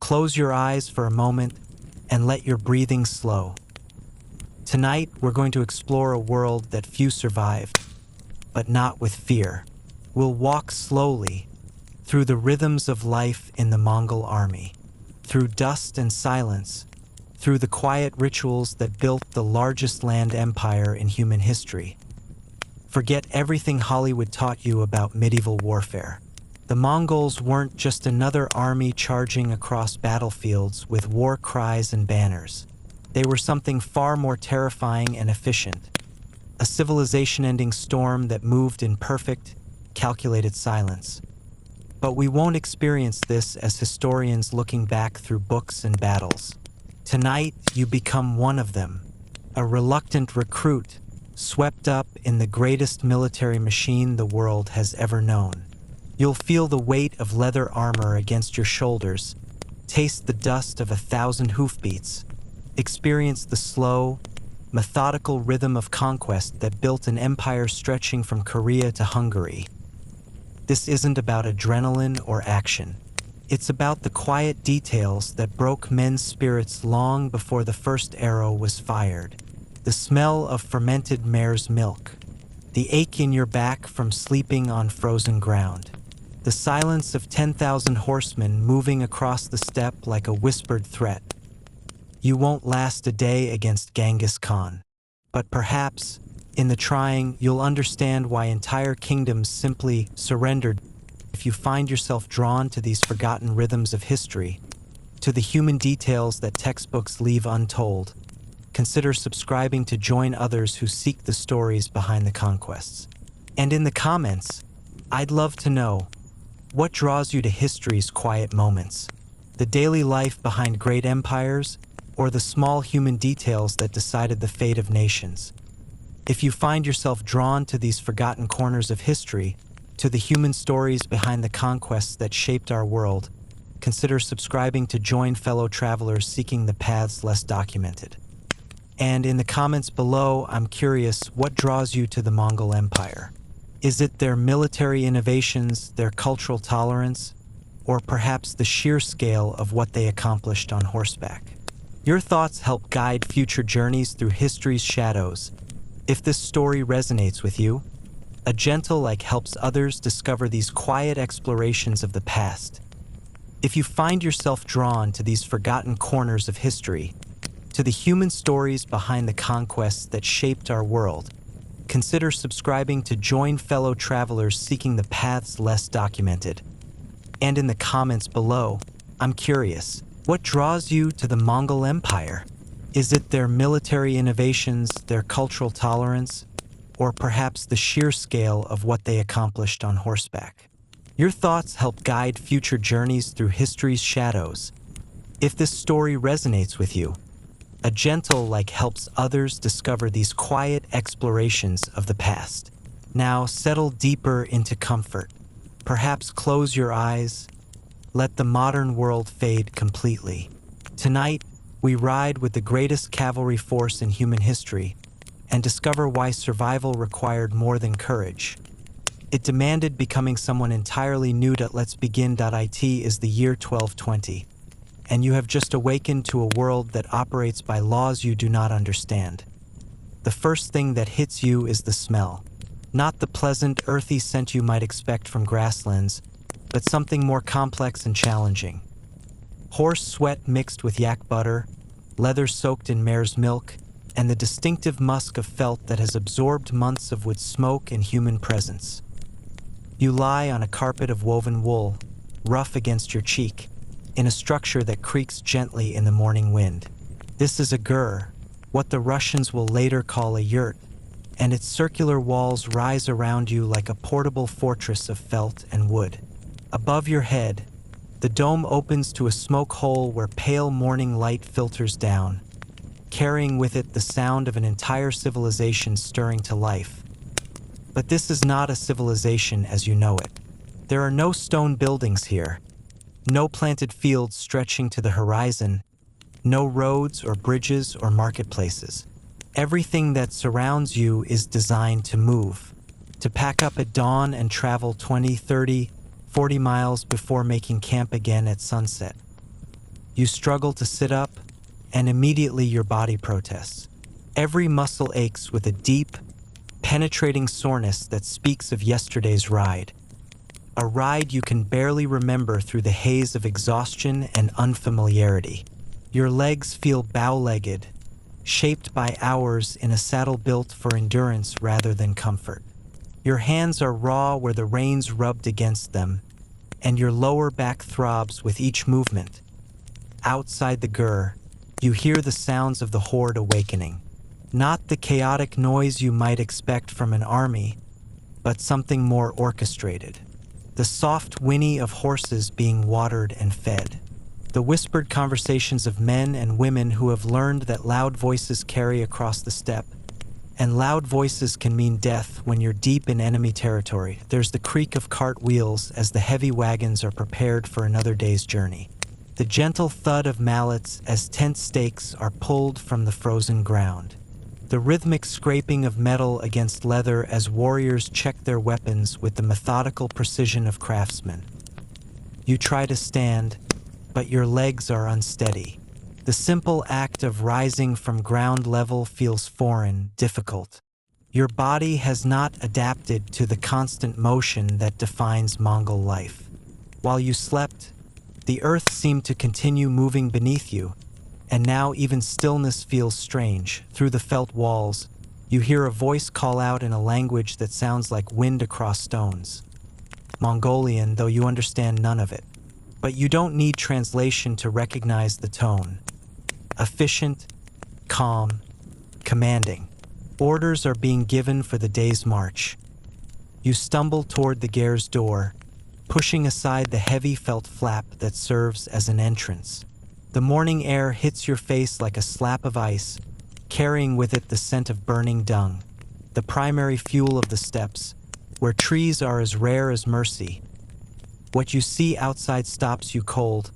close your eyes for a moment and let your breathing slow. Tonight, we're going to explore a world that few survive, but not with fear. We'll walk slowly through the rhythms of life in the Mongol army, through dust and silence, through the quiet rituals that built the largest land empire in human history. Forget everything Hollywood taught you about medieval warfare. The Mongols weren't just another army charging across battlefields with war cries and banners. They were something far more terrifying and efficient. A civilization-ending storm that moved in perfect, calculated silence. But we won't experience this as historians looking back through books and battles. Tonight, you become one of them, a reluctant recruit, swept up in the greatest military machine the world has ever known. You'll feel the weight of leather armor against your shoulders, taste the dust of 1,000 hoofbeats, experience the slow, methodical rhythm of conquest that built an empire stretching from Korea to Hungary. This isn't about adrenaline or action. It's about the quiet details that broke men's spirits long before the first arrow was fired. The smell of fermented mare's milk, the ache in your back from sleeping on frozen ground, the silence of 10,000 horsemen moving across the steppe like a whispered threat. You won't last a day against Genghis Khan, but perhaps, in the trying, you'll understand why entire kingdoms simply surrendered. If you find yourself drawn to these forgotten rhythms of history, to the human details that textbooks leave untold, consider subscribing to join others who seek the stories behind the conquests. And in the comments, I'd love to know, what draws you to history's quiet moments? The daily life behind great empires, or the small human details that decided the fate of nations? If you find yourself drawn to these forgotten corners of history, to the human stories behind the conquests that shaped our world, consider subscribing to join fellow travelers seeking the paths less documented. And in the comments below, I'm curious, what draws you to the Mongol Empire? Is it their military innovations, their cultural tolerance, or perhaps the sheer scale of what they accomplished on horseback? Your thoughts help guide future journeys through history's shadows. If this story resonates with you, a gentle like helps others discover these quiet explorations of the past. If you find yourself drawn to these forgotten corners of history, to the human stories behind the conquests that shaped our world, consider subscribing to join fellow travelers seeking the paths less documented. And in the comments below, I'm curious, what draws you to the Mongol Empire? Is it their military innovations, their cultural tolerance, or perhaps the sheer scale of what they accomplished on horseback? Your thoughts help guide future journeys through history's shadows. If this story resonates with you, a gentle like helps others discover these quiet explorations of the past. Now settle deeper into comfort. Perhaps close your eyes. Let the modern world fade completely. Tonight, we ride with the greatest cavalry force in human history and discover why survival required more than courage. It demanded becoming someone entirely new. Let's Begin.it is the year 1220. And you have just awakened to a world that operates by laws you do not understand. The first thing that hits you is the smell. Not the pleasant, earthy scent you might expect from grasslands, but something more complex and challenging. Horse sweat mixed with yak butter, leather soaked in mare's milk, and the distinctive musk of felt that has absorbed months of wood smoke and human presence. You lie on a carpet of woven wool, rough against your cheek, in a structure that creaks gently in the morning wind. This is a gur, what the Russians will later call a yurt, and its circular walls rise around you like a portable fortress of felt and wood. Above your head, the dome opens to a smoke hole where pale morning light filters down, carrying with it the sound of an entire civilization stirring to life. But this is not a civilization as you know it. There are no stone buildings here, no planted fields stretching to the horizon, no roads or bridges or marketplaces. Everything that surrounds you is designed to move, to pack up at dawn and travel 20, 30, 40 miles before making camp again at sunset. You struggle to sit up, and immediately your body protests. Every muscle aches with a deep, penetrating soreness that speaks of yesterday's ride. A ride you can barely remember through the haze of exhaustion and unfamiliarity. Your legs feel bow-legged, shaped by hours in a saddle built for endurance rather than comfort. Your hands are raw where the reins rubbed against them, and your lower back throbs with each movement. Outside the gur, you hear the sounds of the horde awakening. Not the chaotic noise you might expect from an army, but something more orchestrated. The soft whinny of horses being watered and fed. The whispered conversations of men and women who have learned that loud voices carry across the steppe, and loud voices can mean death when you're deep in enemy territory. There's the creak of cart wheels as the heavy wagons are prepared for another day's journey. The gentle thud of mallets as tent stakes are pulled from the frozen ground. The rhythmic scraping of metal against leather as warriors check their weapons with the methodical precision of craftsmen. You try to stand, but your legs are unsteady. The simple act of rising from ground level feels foreign, difficult. Your body has not adapted to the constant motion that defines Mongol life. While you slept, the earth seemed to continue moving beneath you, and now even stillness feels strange. Through the felt walls, you hear a voice call out in a language that sounds like wind across stones. Mongolian, though you understand none of it. But you don't need translation to recognize the tone. Efficient, calm, commanding. Orders are being given for the day's march. You stumble toward the ger's door, pushing aside the heavy felt flap that serves as an entrance. The morning air hits your face like a slap of ice, carrying with it the scent of burning dung, the primary fuel of the steppes, where trees are as rare as mercy. What you see outside stops you cold.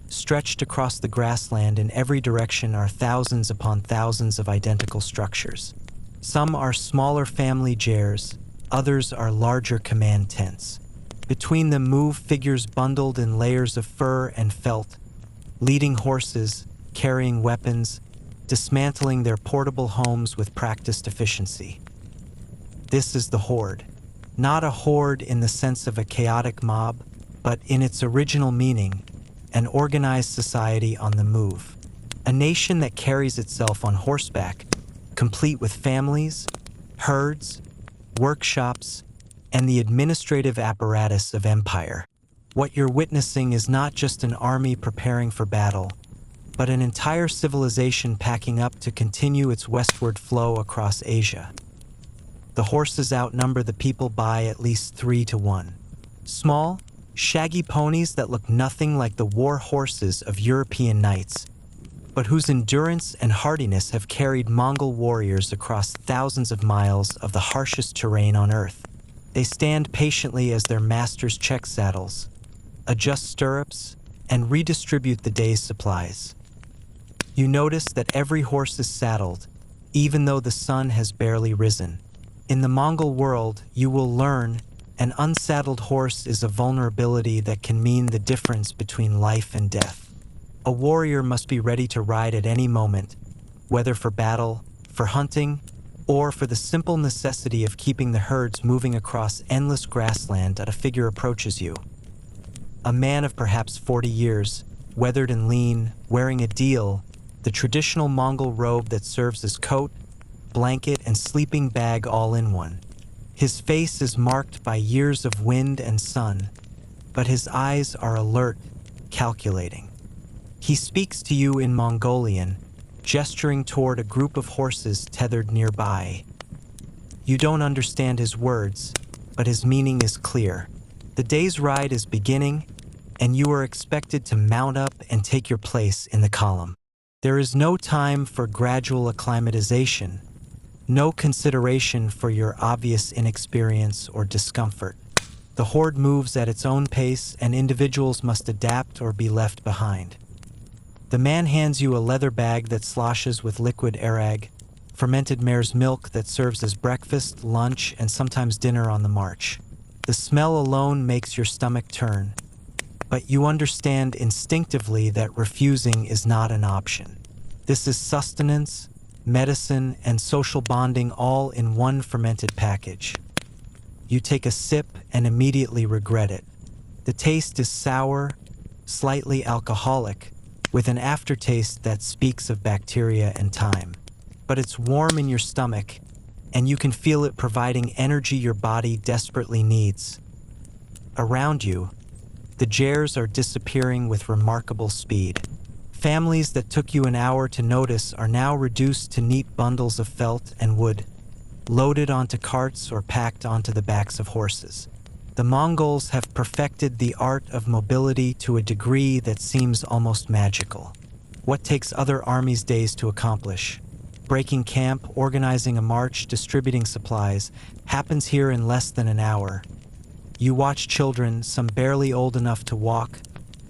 Stretched across the grassland in every direction are thousands upon thousands of identical structures. Some are smaller family gers, others are larger command tents. Between them move figures bundled in layers of fur and felt, leading horses, carrying weapons, dismantling their portable homes with practiced efficiency. This is the horde. Not a horde in the sense of a chaotic mob, but in its original meaning, an organized society on the move. A nation that carries itself on horseback, complete with families, herds, workshops, and the administrative apparatus of empire. What you're witnessing is not just an army preparing for battle, but an entire civilization packing up to continue its westward flow across Asia. The horses outnumber the people by at least 3-1. Small, shaggy ponies that look nothing like the war horses of European knights, but whose endurance and hardiness have carried Mongol warriors across thousands of miles of the harshest terrain on earth. They stand patiently as their masters check saddles, adjust stirrups, and redistribute the day's supplies. You notice that every horse is saddled, even though the sun has barely risen. In the Mongol world, you will learn an unsaddled horse is a vulnerability that can mean the difference between life and death. A warrior must be ready to ride at any moment, whether for battle, for hunting, or for the simple necessity of keeping the herds moving across endless grassland as a figure approaches you. A man of perhaps 40 years, weathered and lean, wearing a deal, the traditional Mongol robe that serves as coat, blanket, and sleeping bag all in one. His face is marked by years of wind and sun, but his eyes are alert, calculating. He speaks to you in Mongolian, gesturing toward a group of horses tethered nearby. You don't understand his words, but his meaning is clear. The day's ride is beginning, and you are expected to mount up and take your place in the column. There is no time for gradual acclimatization, no consideration for your obvious inexperience or discomfort. The horde moves at its own pace, and individuals must adapt or be left behind. The man hands you a leather bag that sloshes with liquid arag, fermented mare's milk that serves as breakfast, lunch, and sometimes dinner on the march. The smell alone makes your stomach turn, but you understand instinctively that refusing is not an option. This is sustenance, medicine, and social bonding all in one fermented package. You take a sip and immediately regret it. The taste is sour, slightly alcoholic, with an aftertaste that speaks of bacteria and time. But it's warm in your stomach, and you can feel it providing energy your body desperately needs. Around you, the jares are disappearing with remarkable speed. Families that took you an hour to notice are now reduced to neat bundles of felt and wood, loaded onto carts or packed onto the backs of horses. The Mongols have perfected the art of mobility to a degree that seems almost magical. What takes other armies days to accomplish, breaking camp, organizing a march, distributing supplies, happens here in less than an hour. You watch children, some barely old enough to walk,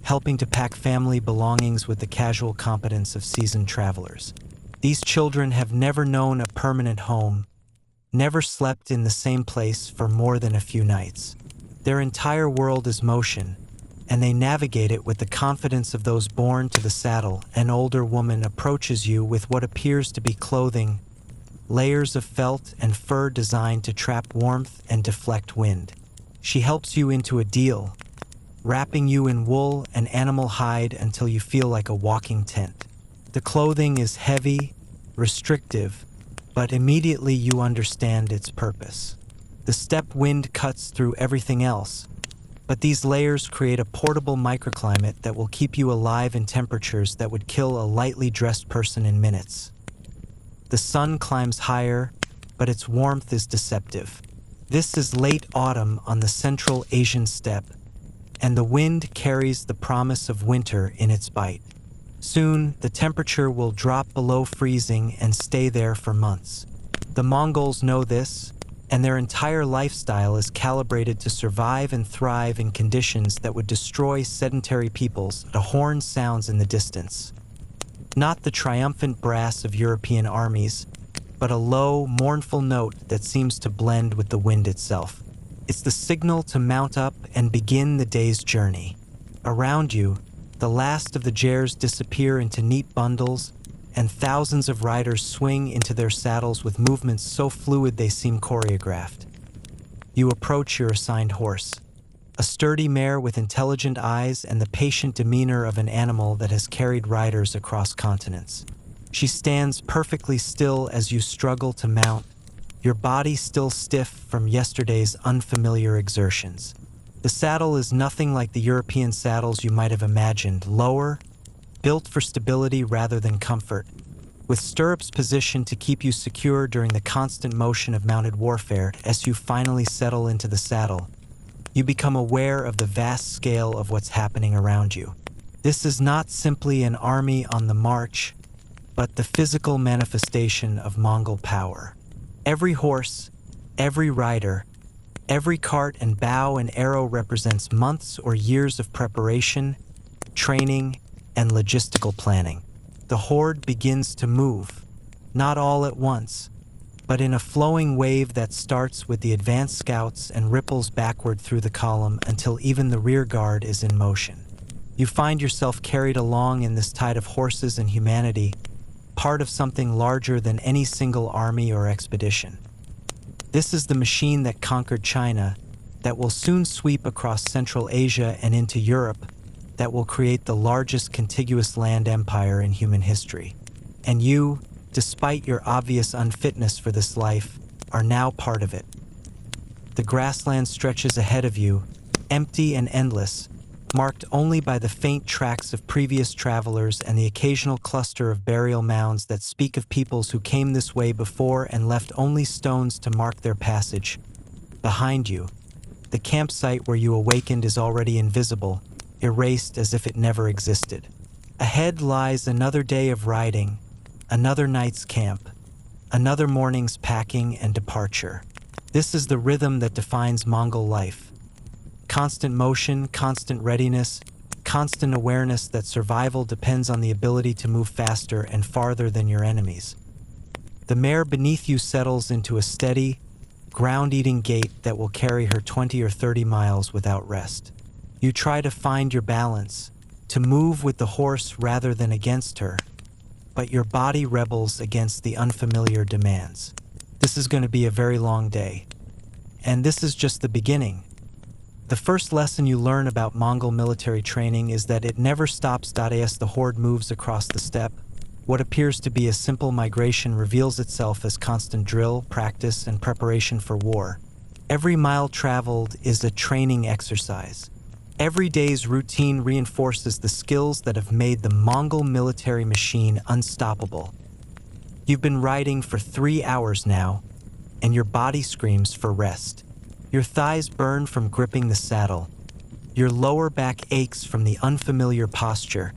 helping to pack family belongings with the casual competence of seasoned travelers. These children have never known a permanent home, never slept in the same place for more than a few nights. Their entire world is motion, and they navigate it with the confidence of those born to the saddle. An older woman approaches you with what appears to be clothing, layers of felt and fur designed to trap warmth and deflect wind. She helps you into a deal, wrapping you in wool and animal hide until you feel like a walking tent. The clothing is heavy, restrictive, but immediately you understand its purpose. The steppe wind cuts through everything else, but these layers create a portable microclimate that will keep you alive in temperatures that would kill a lightly dressed person in minutes. The sun climbs higher, but its warmth is deceptive. This is late autumn on the Central Asian steppe, and the wind carries the promise of winter in its bite. Soon, the temperature will drop below freezing and stay there for months. The Mongols know this, and their entire lifestyle is calibrated to survive and thrive in conditions that would destroy sedentary peoples. A horn sounds in the distance. Not the triumphant brass of European armies, but a low, mournful note that seems to blend with the wind itself. It's the signal to mount up and begin the day's journey. Around you, the last of the jares disappear into neat bundles, and thousands of riders swing into their saddles with movements so fluid they seem choreographed. You approach your assigned horse, a sturdy mare with intelligent eyes and the patient demeanor of an animal that has carried riders across continents. She stands perfectly still as you struggle to mount, your body still stiff from yesterday's unfamiliar exertions. The saddle is nothing like the European saddles you might have imagined, lower, built for stability rather than comfort, with stirrups positioned to keep you secure during the constant motion of mounted warfare. As you finally settle into the saddle, you become aware of the vast scale of what's happening around you. This is not simply an army on the march, but the physical manifestation of Mongol power. Every horse, every rider, every cart and bow and arrow represents months or years of preparation, training, and logistical planning. The horde begins to move, not all at once, but in a flowing wave that starts with the advanced scouts and ripples backward through the column until even the rear guard is in motion. You find yourself carried along in this tide of horses and humanity, part of something larger than any single army or expedition. This is the machine that conquered China, that will soon sweep across Central Asia and into Europe, that will create the largest contiguous land empire in human history. And you, despite your obvious unfitness for this life, are now part of it. The grassland stretches ahead of you, empty and endless, marked only by the faint tracks of previous travelers and the occasional cluster of burial mounds that speak of peoples who came this way before and left only stones to mark their passage. Behind you, the campsite where you awakened is already invisible, erased as if it never existed. Ahead lies another day of riding, another night's camp, another morning's packing and departure. This is the rhythm that defines Mongol life. Constant motion, constant readiness, constant awareness that survival depends on the ability to move faster and farther than your enemies. The mare beneath you settles into a steady, ground-eating gait that will carry her 20 or 30 miles without rest. You try to find your balance, to move with the horse rather than against her, but your body rebels against the unfamiliar demands. This is going to be a very long day. And this is just the beginning. The first lesson you learn about Mongol military training is that it never stops. As the horde moves across the steppe, what appears to be a simple migration reveals itself as constant drill, practice, and preparation for war. Every mile traveled is a training exercise. Every day's routine reinforces the skills that have made the Mongol military machine unstoppable. You've been riding for 3 hours now, and your body screams for rest. Your thighs burn from gripping the saddle. Your lower back aches from the unfamiliar posture,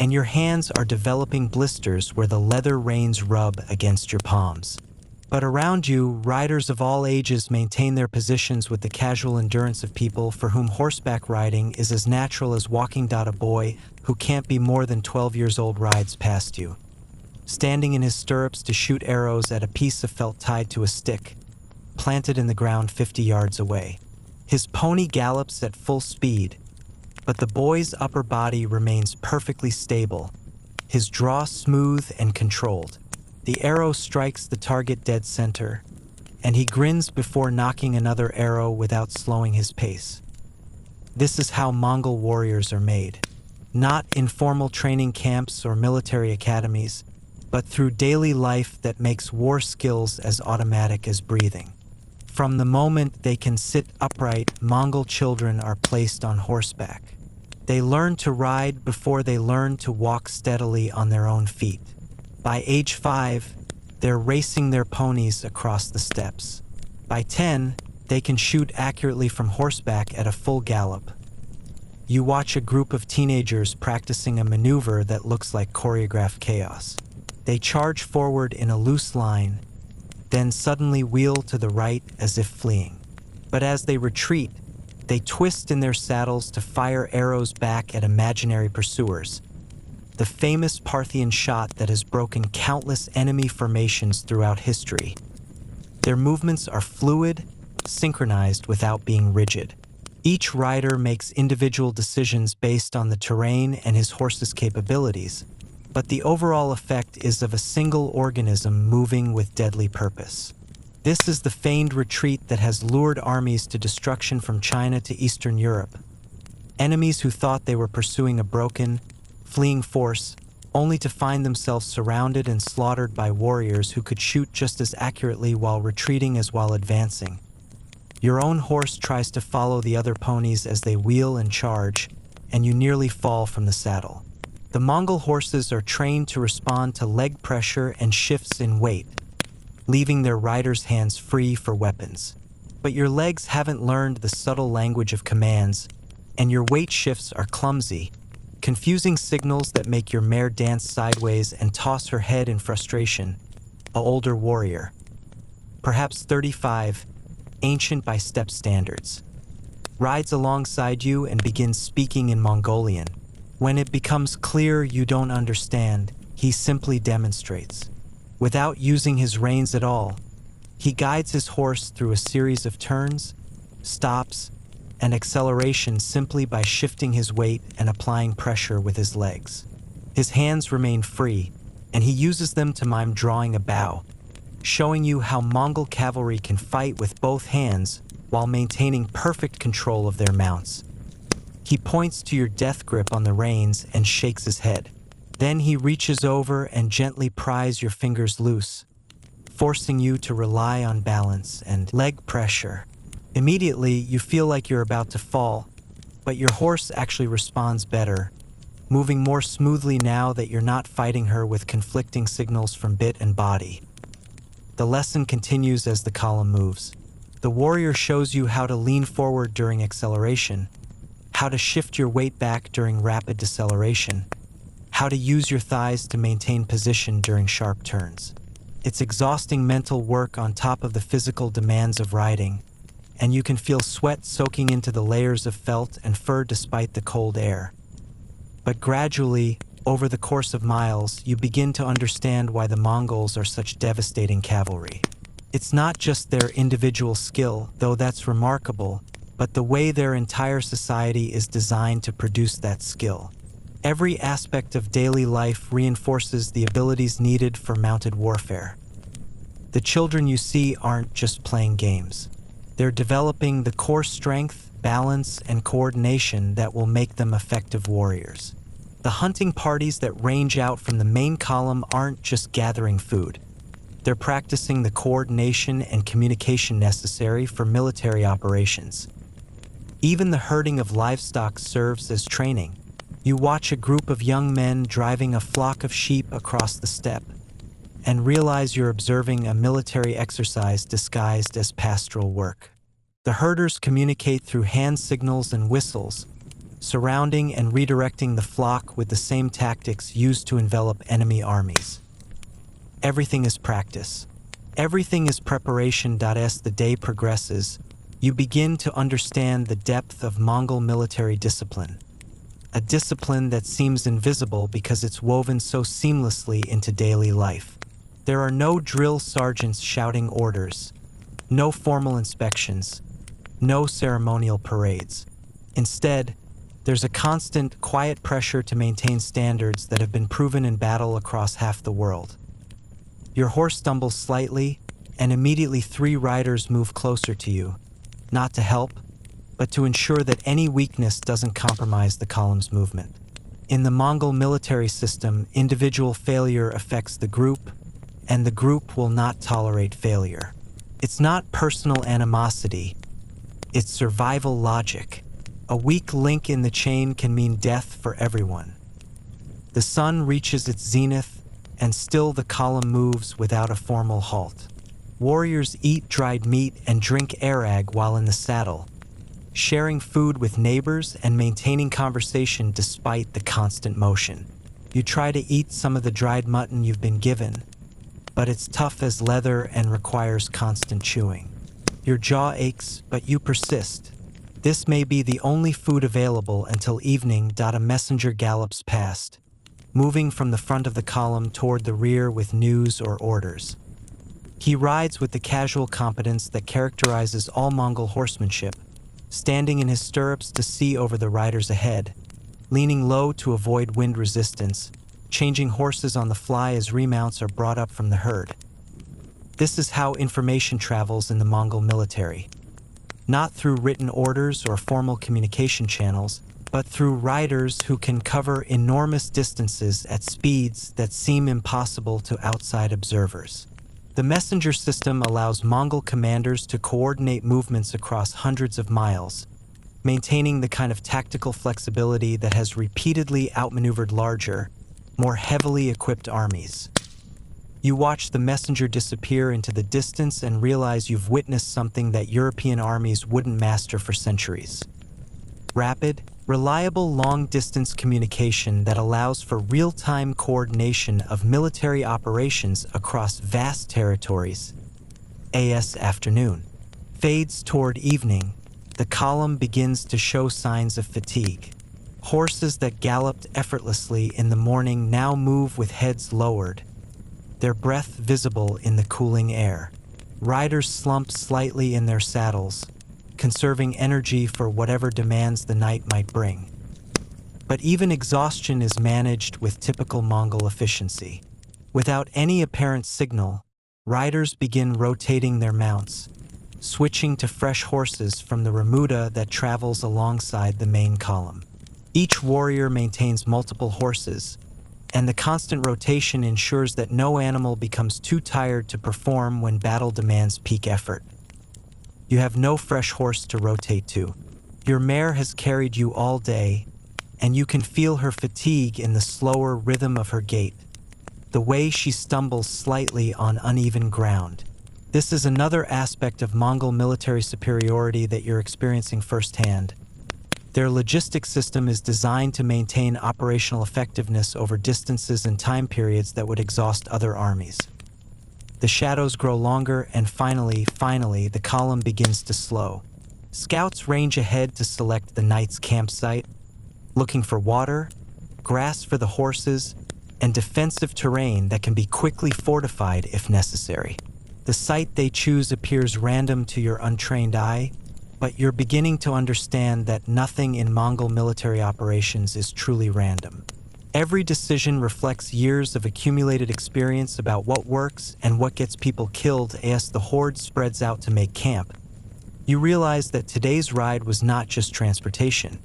and your hands are developing blisters where the leather reins rub against your palms. But around you, riders of all ages maintain their positions with the casual endurance of people for whom horseback riding is as natural as walking. A boy who can't be more than 12 years old rides past you, standing in his stirrups to shoot arrows at a piece of felt tied to a stick, planted in the ground 50 yards away. His pony gallops at full speed, but the boy's upper body remains perfectly stable, his draw smooth and controlled. The arrow strikes the target dead center, and he grins before knocking another arrow without slowing his pace. This is how Mongol warriors are made, not in formal training camps or military academies, but through daily life that makes war skills as automatic as breathing. From the moment they can sit upright, Mongol children are placed on horseback. They learn to ride before they learn to walk steadily on their own feet. By age 5, they're racing their ponies across the steppes. By 10, they can shoot accurately from horseback at a full gallop. You watch a group of teenagers practicing a maneuver that looks like choreographed chaos. They charge forward in a loose line, then suddenly wheel to the right as if fleeing. But as they retreat, they twist in their saddles to fire arrows back at imaginary pursuers. The famous Parthian shot that has broken countless enemy formations throughout history. Their movements are fluid, synchronized without being rigid. Each rider makes individual decisions based on the terrain and his horse's capabilities, but the overall effect is of a single organism moving with deadly purpose. This is the feigned retreat that has lured armies to destruction from China to Eastern Europe. Enemies who thought they were pursuing a broken, fleeing force, only to find themselves surrounded and slaughtered by warriors who could shoot just as accurately while retreating as while advancing. Your own horse tries to follow the other ponies as they wheel and charge, and you nearly fall from the saddle. The Mongol horses are trained to respond to leg pressure and shifts in weight, leaving their riders' hands free for weapons. But your legs haven't learned the subtle language of commands, and your weight shifts are clumsy, confusing signals that make your mare dance sideways and toss her head in frustration. An older warrior, perhaps 35, ancient by steppe standards, rides alongside you and begins speaking in Mongolian. When it becomes clear you don't understand, he simply demonstrates. Without using his reins at all, he guides his horse through a series of turns, stops, and acceleration simply by shifting his weight and applying pressure with his legs. His hands remain free, and he uses them to mime drawing a bow, showing you how Mongol cavalry can fight with both hands while maintaining perfect control of their mounts. He points to your death grip on the reins and shakes his head. Then he reaches over and gently pries your fingers loose, forcing you to rely on balance and leg pressure. Immediately, you feel like you're about to fall, but your horse actually responds better, moving more smoothly now that you're not fighting her with conflicting signals from bit and body. The lesson continues as the column moves. The warrior shows you how to lean forward during acceleration, how to shift your weight back during rapid deceleration, how to use your thighs to maintain position during sharp turns. It's exhausting mental work on top of the physical demands of riding, and you can feel sweat soaking into the layers of felt and fur despite the cold air. But gradually, over the course of miles, you begin to understand why the Mongols are such devastating cavalry. It's not just their individual skill, though that's remarkable, but the way their entire society is designed to produce that skill. Every aspect of daily life reinforces the abilities needed for mounted warfare. The children you see aren't just playing games. They're developing the core strength, balance, and coordination that will make them effective warriors. The hunting parties that range out from the main column aren't just gathering food. They're practicing the coordination and communication necessary for military operations. Even the herding of livestock serves as training. You watch a group of young men driving a flock of sheep across the steppe, and realize you're observing a military exercise disguised as pastoral work. The herders communicate through hand signals and whistles, surrounding and redirecting the flock with the same tactics used to envelop enemy armies. Everything is practice. Everything is preparation. As the day progresses, you begin to understand the depth of Mongol military discipline. A discipline that seems invisible because it's woven so seamlessly into daily life. There are no drill sergeants shouting orders, no formal inspections, no ceremonial parades. Instead, there's a constant, quiet pressure to maintain standards that have been proven in battle across half the world. Your horse stumbles slightly, and immediately 3 riders move closer to you, not to help, but to ensure that any weakness doesn't compromise the column's movement. In the Mongol military system, individual failure affects the group, and the group will not tolerate failure. It's not personal animosity, it's survival logic. A weak link in the chain can mean death for everyone. The sun reaches its zenith, and still the column moves without a formal halt. Warriors eat dried meat and drink arag while in the saddle, sharing food with neighbors and maintaining conversation despite the constant motion. You try to eat some of the dried mutton you've been given, but it's tough as leather and requires constant chewing. Your jaw aches, but you persist. This may be the only food available until evening. A messenger gallops past, moving from the front of the column toward the rear with news or orders. He rides with the casual competence that characterizes all Mongol horsemanship, standing in his stirrups to see over the riders ahead, leaning low to avoid wind resistance, changing horses on the fly as remounts are brought up from the herd. This is how information travels in the Mongol military. Not through written orders or formal communication channels, but through riders who can cover enormous distances at speeds that seem impossible to outside observers. The messenger system allows Mongol commanders to coordinate movements across hundreds of miles, maintaining the kind of tactical flexibility that has repeatedly outmaneuvered larger, more heavily equipped armies. You watch the messenger disappear into the distance and realize you've witnessed something that European armies wouldn't master for centuries. Rapid, reliable long-distance communication that allows for real-time coordination of military operations across vast territories. As afternoon fades toward evening, the column begins to show signs of fatigue. Horses that galloped effortlessly in the morning now move with heads lowered, their breath visible in the cooling air. Riders slump slightly in their saddles, conserving energy for whatever demands the night might bring. But even exhaustion is managed with typical Mongol efficiency. Without any apparent signal, riders begin rotating their mounts, switching to fresh horses from the remuda that travels alongside the main column. Each warrior maintains multiple horses, and the constant rotation ensures that no animal becomes too tired to perform when battle demands peak effort. You have no fresh horse to rotate to. Your mare has carried you all day, and you can feel her fatigue in the slower rhythm of her gait, the way she stumbles slightly on uneven ground. This is another aspect of Mongol military superiority that you're experiencing firsthand. Their logistics system is designed to maintain operational effectiveness over distances and time periods that would exhaust other armies. The shadows grow longer, and finally, the column begins to slow. Scouts range ahead to select the night's campsite, looking for water, grass for the horses, and defensive terrain that can be quickly fortified if necessary. The site they choose appears random to your untrained eye, But you're beginning to understand that nothing in Mongol military operations is truly random. Every decision reflects years of accumulated experience about what works and what gets people killed as the horde spreads out to make camp. You realize that today's ride was not just transportation.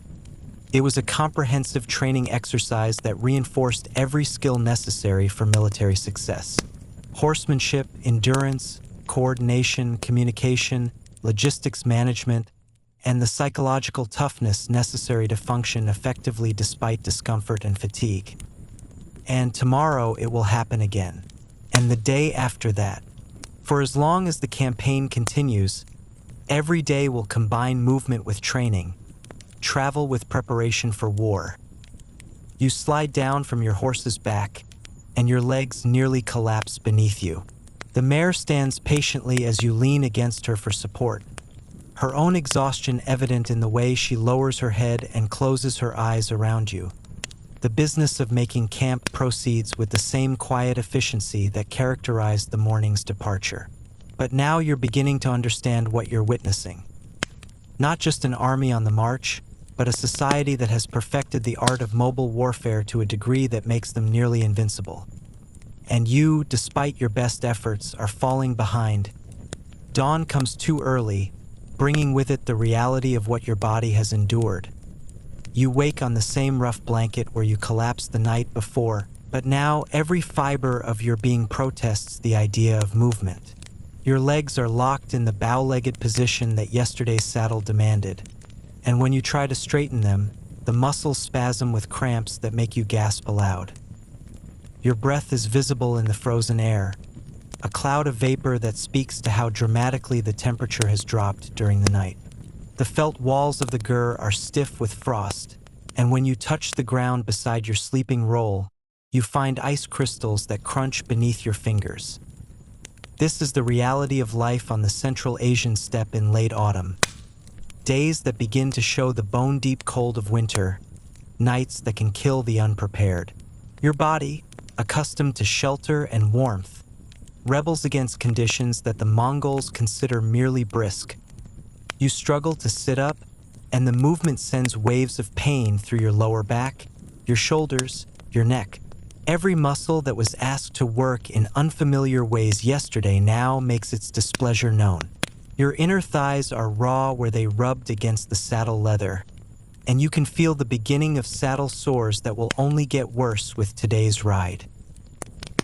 It was a comprehensive training exercise that reinforced every skill necessary for military success. Horsemanship, endurance, coordination, communication, logistics management, and the psychological toughness necessary to function effectively despite discomfort and fatigue. And tomorrow it will happen again, and the day after that. For as long as the campaign continues, every day will combine movement with training, travel with preparation for war. You slide down from your horse's back, and your legs nearly collapse beneath you. The mare stands patiently as you lean against her for support, her own exhaustion evident in the way she lowers her head and closes her eyes around you. The business of making camp proceeds with the same quiet efficiency that characterized the morning's departure. But now you're beginning to understand what you're witnessing. Not just an army on the march, but a society that has perfected the art of mobile warfare to a degree that makes them nearly invincible. And you, despite your best efforts, are falling behind. Dawn comes too early, bringing with it the reality of what your body has endured. You wake on the same rough blanket where you collapsed the night before, but now every fiber of your being protests the idea of movement. Your legs are locked in the bow-legged position that yesterday's saddle demanded, and when you try to straighten them, the muscles spasm with cramps that make you gasp aloud. Your breath is visible in the frozen air, a cloud of vapor that speaks to how dramatically the temperature has dropped during the night. The felt walls of the gur are stiff with frost, and when you touch the ground beside your sleeping roll, you find ice crystals that crunch beneath your fingers. This is the reality of life on the Central Asian steppe in late autumn. Days that begin to show the bone-deep cold of winter, nights that can kill the unprepared. Your body, accustomed to shelter and warmth, rebels against conditions that the Mongols consider merely brisk. You struggle to sit up, and the movement sends waves of pain through your lower back, your shoulders, your neck. Every muscle that was asked to work in unfamiliar ways yesterday now makes its displeasure known. Your inner thighs are raw where they rubbed against the saddle leather, and you can feel the beginning of saddle sores that will only get worse with today's ride.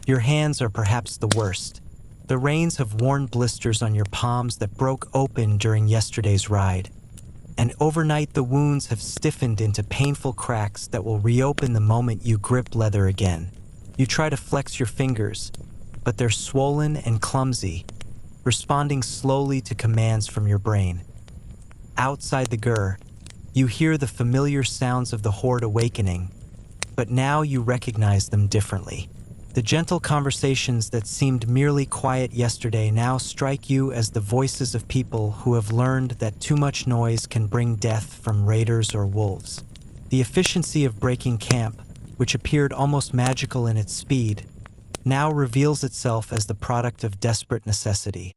Your hands are perhaps the worst. The reins have worn blisters on your palms that broke open during yesterday's ride, and overnight the wounds have stiffened into painful cracks that will reopen the moment you grip leather again. You try to flex your fingers, but they're swollen and clumsy, responding slowly to commands from your brain. Outside the gur, you hear the familiar sounds of the horde awakening, but now you recognize them differently. The gentle conversations that seemed merely quiet yesterday now strike you as the voices of people who have learned that too much noise can bring death from raiders or wolves. The efficiency of breaking camp, which appeared almost magical in its speed, now reveals itself as the product of desperate necessity.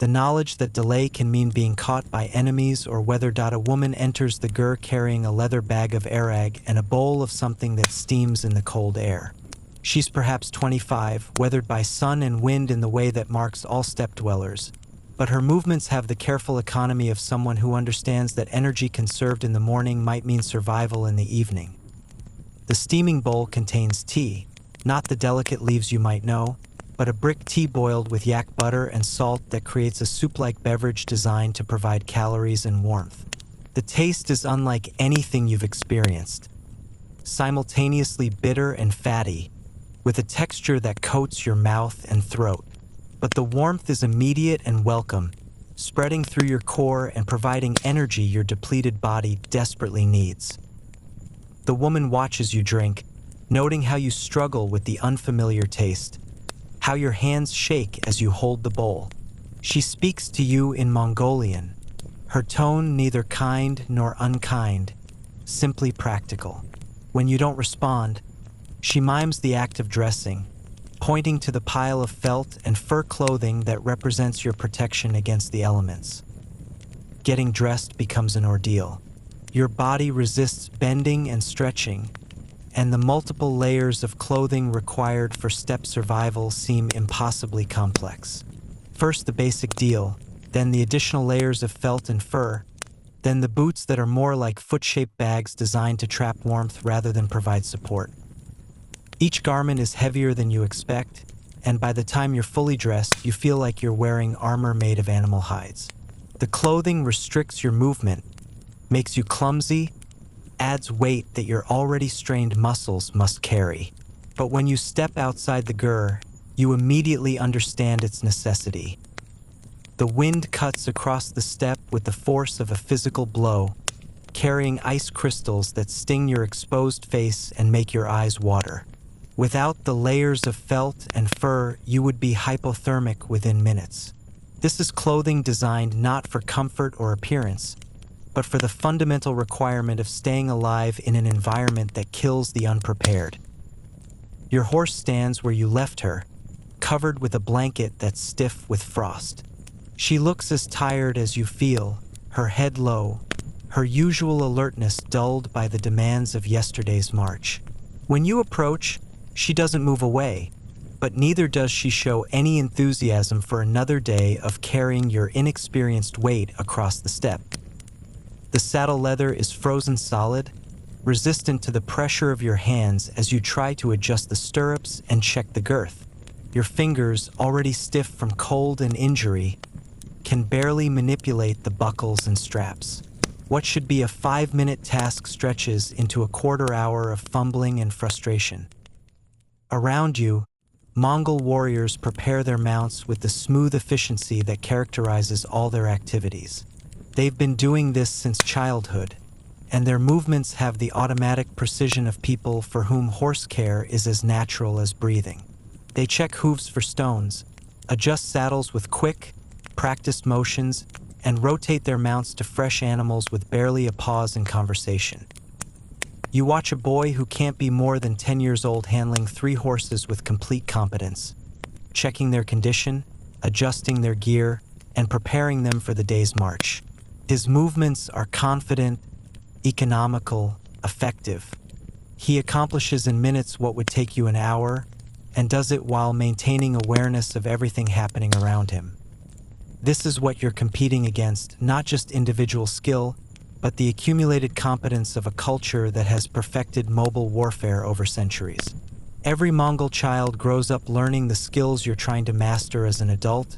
The knowledge that delay can mean being caught by enemies or whether a woman enters the gur carrying a leather bag of arag and a bowl of something that steams in the cold air. She's perhaps 25, weathered by sun and wind in the way that marks all steppe dwellers, but her movements have the careful economy of someone who understands that energy conserved in the morning might mean survival in the evening. The steaming bowl contains tea, not the delicate leaves you might know, but a brick tea boiled with yak butter and salt that creates a soup-like beverage designed to provide calories and warmth. The taste is unlike anything you've experienced, simultaneously bitter and fatty, with a texture that coats your mouth and throat. But the warmth is immediate and welcome, spreading through your core and providing energy your depleted body desperately needs. The woman watches you drink, noting how you struggle with the unfamiliar taste, how your hands shake as you hold the bowl. She speaks to you in Mongolian, her tone neither kind nor unkind, simply practical. When you don't respond, she mimes the act of dressing, pointing to the pile of felt and fur clothing that represents your protection against the elements. getting dressed becomes an ordeal. Your body resists bending and stretching, and the multiple layers of clothing required for steppe survival seem impossibly complex. First the basic deal, then the additional layers of felt and fur, then the boots that are more like foot-shaped bags designed to trap warmth rather than provide support. Each garment is heavier than you expect, and by the time you're fully dressed, you feel like you're wearing armor made of animal hides. The clothing restricts your movement, makes you clumsy, adds weight that your already strained muscles must carry. But when you step outside the gur, you immediately understand its necessity. The wind cuts across the steppe with the force of a physical blow, carrying ice crystals that sting your exposed face and make your eyes water. Without the layers of felt and fur, you would be hypothermic within minutes. This is clothing designed not for comfort or appearance, but for the fundamental requirement of staying alive in an environment that kills the unprepared. Your horse stands where you left her, covered with a blanket that's stiff with frost. She looks as tired as you feel, her head low, her usual alertness dulled by the demands of yesterday's march. When you approach, she doesn't move away, but neither does she show any enthusiasm for another day of carrying your inexperienced weight across the steppe. The saddle leather is frozen solid, resistant to the pressure of your hands as you try to adjust the stirrups and check the girth. Your fingers, already stiff from cold and injury, can barely manipulate the buckles and straps. What should be a 5-minute task stretches into a quarter hour of fumbling and frustration. Around you, Mongol warriors prepare their mounts with the smooth efficiency that characterizes all their activities. They've been doing this since childhood, and their movements have the automatic precision of people for whom horse care is as natural as breathing. They check hooves for stones, adjust saddles with quick, practiced motions, and rotate their mounts to fresh animals with barely a pause in conversation. You watch a boy who can't be more than 10 years old handling 3 horses with complete competence, checking their condition, adjusting their gear, and preparing them for the day's march. His movements are confident, economical, effective. He accomplishes in minutes what would take you an hour, and does it while maintaining awareness of everything happening around him. This is what you're competing against, not just individual skill, but the accumulated competence of a culture that has perfected mobile warfare over centuries. Every Mongol child grows up learning the skills you're trying to master as an adult,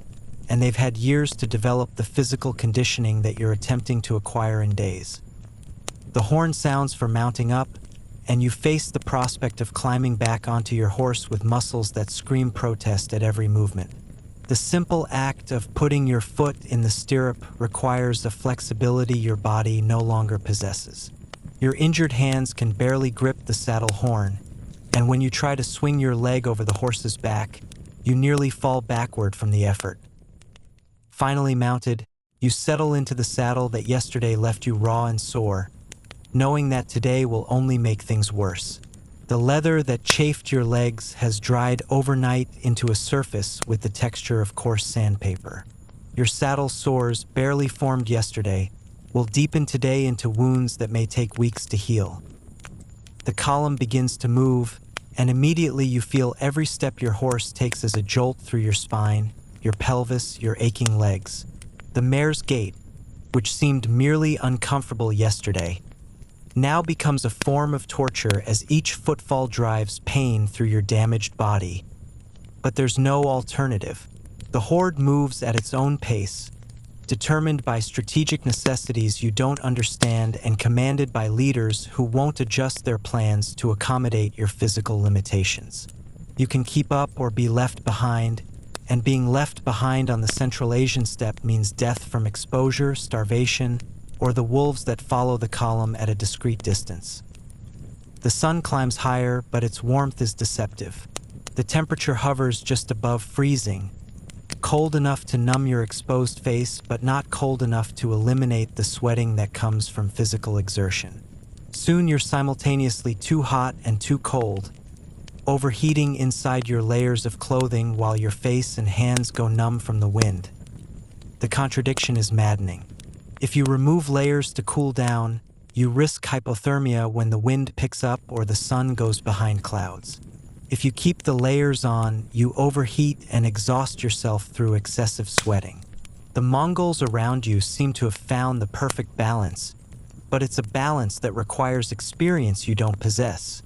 and they've had years to develop the physical conditioning that you're attempting to acquire in days. The horn sounds for mounting up, and you face the prospect of climbing back onto your horse with muscles that scream protest at every movement. The simple act of putting your foot in the stirrup requires a flexibility your body no longer possesses. Your injured hands can barely grip the saddle horn, and when you try to swing your leg over the horse's back, you nearly fall backward from the effort. Finally mounted, you settle into the saddle that yesterday left you raw and sore, knowing that today will only make things worse. The leather that chafed your legs has dried overnight into a surface with the texture of coarse sandpaper. Your saddle sores, barely formed yesterday, will deepen today into wounds that may take weeks to heal. The column begins to move, and immediately you feel every step your horse takes as a jolt through your spine, your pelvis, your aching legs. The mare's gait, which seemed merely uncomfortable yesterday, now becomes a form of torture as each footfall drives pain through your damaged body. But there's no alternative. The horde moves at its own pace, determined by strategic necessities you don't understand and commanded by leaders who won't adjust their plans to accommodate your physical limitations. You can keep up or be left behind, and being left behind on the Central Asian steppe means death from exposure, starvation, or the wolves that follow the column at a discreet distance. The sun climbs higher, but its warmth is deceptive. The temperature hovers just above freezing, cold enough to numb your exposed face, but not cold enough to eliminate the sweating that comes from physical exertion. Soon you're simultaneously too hot and too cold, overheating inside your layers of clothing while your face and hands go numb from the wind. The contradiction is maddening. If you remove layers to cool down, you risk hypothermia when the wind picks up or the sun goes behind clouds. If you keep the layers on, you overheat and exhaust yourself through excessive sweating. The Mongols around you seem to have found the perfect balance, but it's a balance that requires experience you don't possess.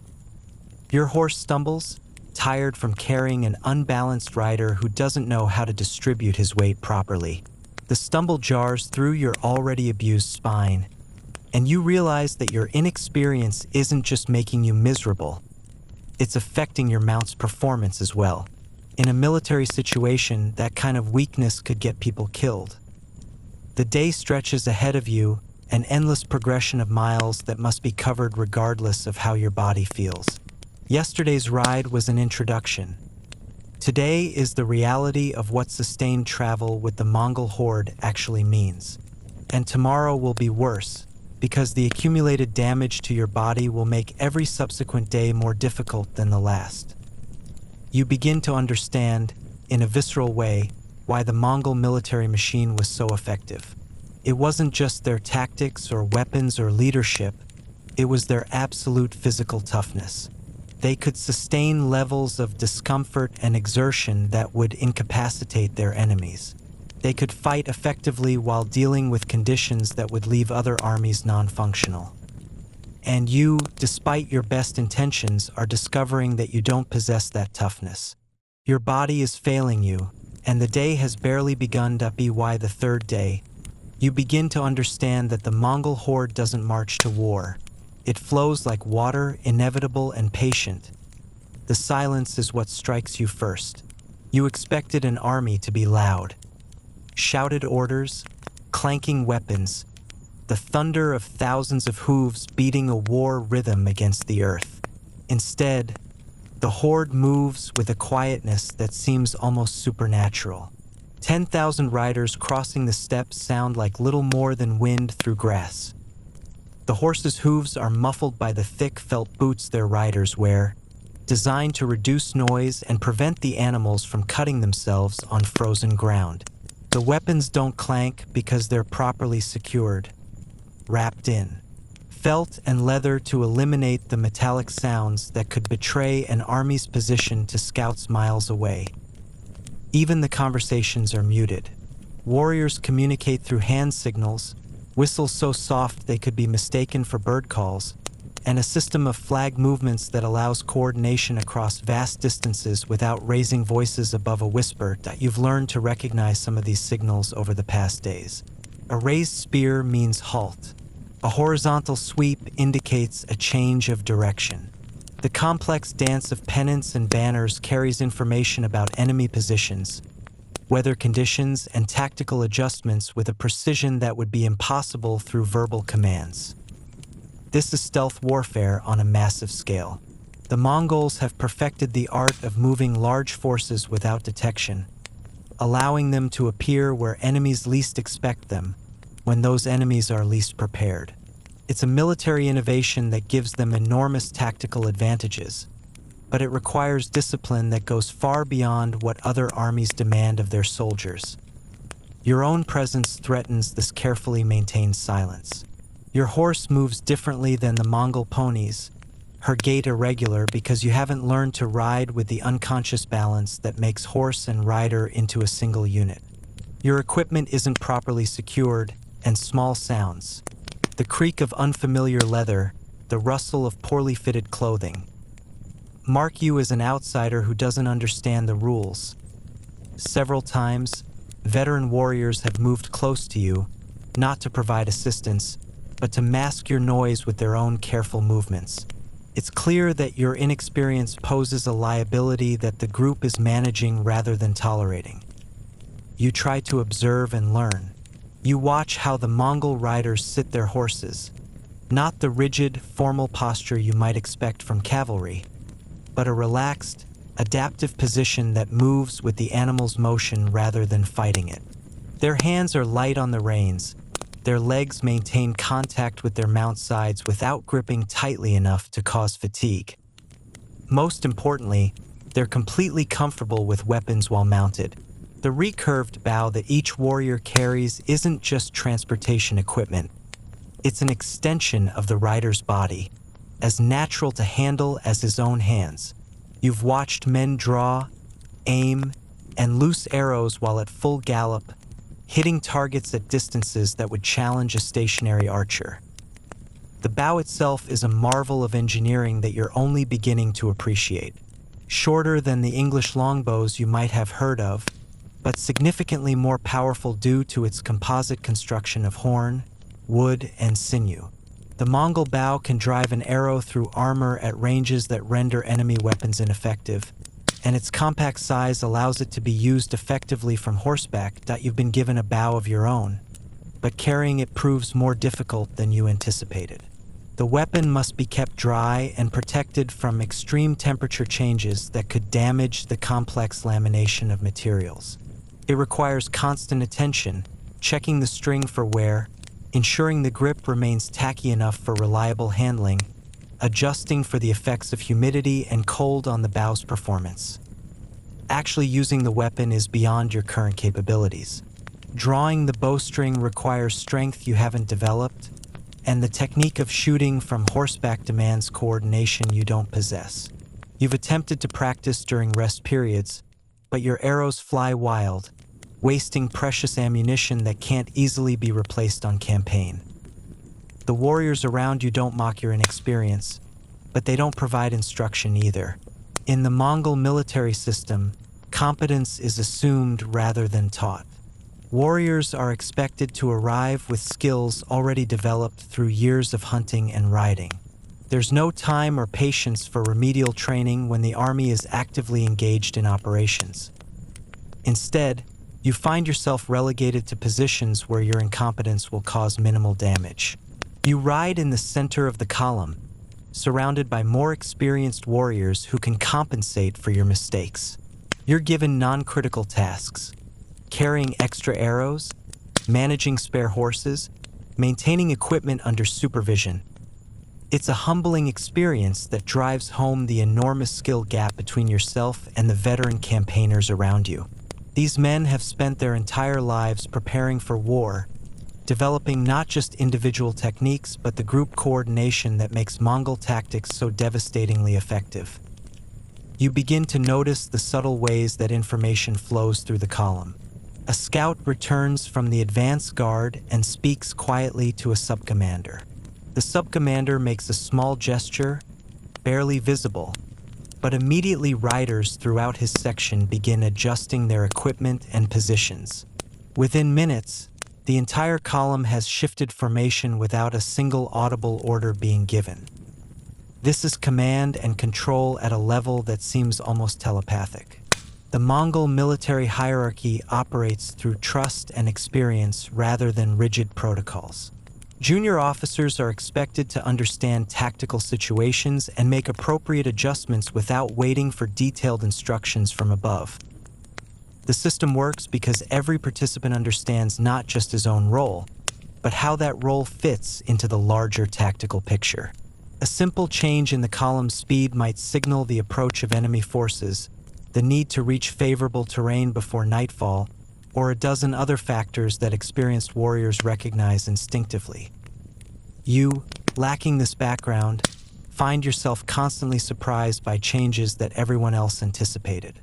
Your horse stumbles, tired from carrying an unbalanced rider who doesn't know how to distribute his weight properly. The stumble jars through your already abused spine, and you realize that your inexperience isn't just making you miserable, it's affecting your mount's performance as well. In a military situation, that kind of weakness could get people killed. The day stretches ahead of you, an endless progression of miles that must be covered regardless of how your body feels. Yesterday's ride was an introduction. Today is the reality of what sustained travel with the Mongol horde actually means. And tomorrow will be worse, because the accumulated damage to your body will make every subsequent day more difficult than the last. You begin to understand, in a visceral way, why the Mongol military machine was so effective. It wasn't just their tactics or weapons or leadership, it was their absolute physical toughness. They could sustain levels of discomfort and exertion that would incapacitate their enemies. They could fight effectively while dealing with conditions that would leave other armies non-functional. And you, despite your best intentions, are discovering that you don't possess that toughness. Your body is failing you, and the day has barely begun to be why the third day. You begin to understand that the Mongol horde doesn't march to war. It flows like water, inevitable and patient. The silence is what strikes you first. You expected an army to be loud. Shouted orders, clanking weapons, the thunder of thousands of hooves beating a war rhythm against the earth. Instead, the horde moves with a quietness that seems almost supernatural. 10,000 riders crossing the steppes sound like little more than wind through grass. The horses' hooves are muffled by the thick felt boots their riders wear, designed to reduce noise and prevent the animals from cutting themselves on frozen ground. The weapons don't clank because they're properly secured, wrapped in felt and leather to eliminate the metallic sounds that could betray an army's position to scouts miles away. Even the conversations are muted. Warriors communicate through hand signals, whistles so soft they could be mistaken for bird calls, and a system of flag movements that allows coordination across vast distances without raising voices above a whisper. You've learned to recognize some of these signals over the past days. A raised spear means halt. A horizontal sweep indicates a change of direction. The complex dance of pennants and banners carries information about enemy positions, weather conditions, and tactical adjustments with a precision that would be impossible through verbal commands. This is stealth warfare on a massive scale. The Mongols have perfected the art of moving large forces without detection, allowing them to appear where enemies least expect them, when those enemies are least prepared. It's a military innovation that gives them enormous tactical advantages, but it requires discipline that goes far beyond what other armies demand of their soldiers. Your own presence threatens this carefully maintained silence. Your horse moves differently than the Mongol ponies, her gait irregular because you haven't learned to ride with the unconscious balance that makes horse and rider into a single unit. Your equipment isn't properly secured, and small sounds, the creak of unfamiliar leather, the rustle of poorly fitted clothing, mark you as an outsider who doesn't understand the rules. Several times, veteran warriors have moved close to you, not to provide assistance, but to mask your noise with their own careful movements. It's clear that your inexperience poses a liability that the group is managing rather than tolerating. You try to observe and learn. You watch how the Mongol riders sit their horses, not the rigid, formal posture you might expect from cavalry, but a relaxed, adaptive position that moves with the animal's motion rather than fighting it. Their hands are light on the reins. Their legs maintain contact with their mount's sides without gripping tightly enough to cause fatigue. Most importantly, they're completely comfortable with weapons while mounted. The recurved bow that each warrior carries isn't just transportation equipment. It's an extension of the rider's body, as natural to handle as his own hands. You've watched men draw, aim, and loose arrows while at full gallop, hitting targets at distances that would challenge a stationary archer. The bow itself is a marvel of engineering that you're only beginning to appreciate. Shorter than the English longbows you might have heard of, but significantly more powerful due to its composite construction of horn, wood, and sinew. The Mongol bow can drive an arrow through armor at ranges that render enemy weapons ineffective, and its compact size allows it to be used effectively from horseback. You've been given a bow of your own, but carrying it proves more difficult than you anticipated. The weapon must be kept dry and protected from extreme temperature changes that could damage the complex lamination of materials. It requires constant attention, checking the string for wear, ensuring the grip remains tacky enough for reliable handling, adjusting for the effects of humidity and cold on the bow's performance. Actually using the weapon is beyond your current capabilities. Drawing the bowstring requires strength you haven't developed, and the technique of shooting from horseback demands coordination you don't possess. You've attempted to practice during rest periods, but your arrows fly wild, wasting precious ammunition that can't easily be replaced on campaign. The warriors around you don't mock your inexperience, but they don't provide instruction either. In the Mongol military system, competence is assumed rather than taught. Warriors are expected to arrive with skills already developed through years of hunting and riding. There's no time or patience for remedial training when the army is actively engaged in operations. Instead, you find yourself relegated to positions where your incompetence will cause minimal damage. You ride in the center of the column, surrounded by more experienced warriors who can compensate for your mistakes. You're given non-critical tasks: carrying extra arrows, managing spare horses, maintaining equipment under supervision. It's a humbling experience that drives home the enormous skill gap between yourself and the veteran campaigners around you. These men have spent their entire lives preparing for war, developing not just individual techniques but the group coordination that makes Mongol tactics so devastatingly effective. You begin to notice the subtle ways that information flows through the column. A scout returns from the advance guard and speaks quietly to a subcommander. The subcommander makes a small gesture, barely visible, but immediately riders throughout his section begin adjusting their equipment and positions. Within minutes, the entire column has shifted formation without a single audible order being given. This is command and control at a level that seems almost telepathic. The Mongol military hierarchy operates through trust and experience rather than rigid protocols. Junior officers are expected to understand tactical situations and make appropriate adjustments without waiting for detailed instructions from above. The system works because every participant understands not just his own role, but how that role fits into the larger tactical picture. A simple change in the column's speed might signal the approach of enemy forces, the need to reach favorable terrain before nightfall, or a dozen other factors that experienced warriors recognize instinctively. You, lacking this background, find yourself constantly surprised by changes that everyone else anticipated.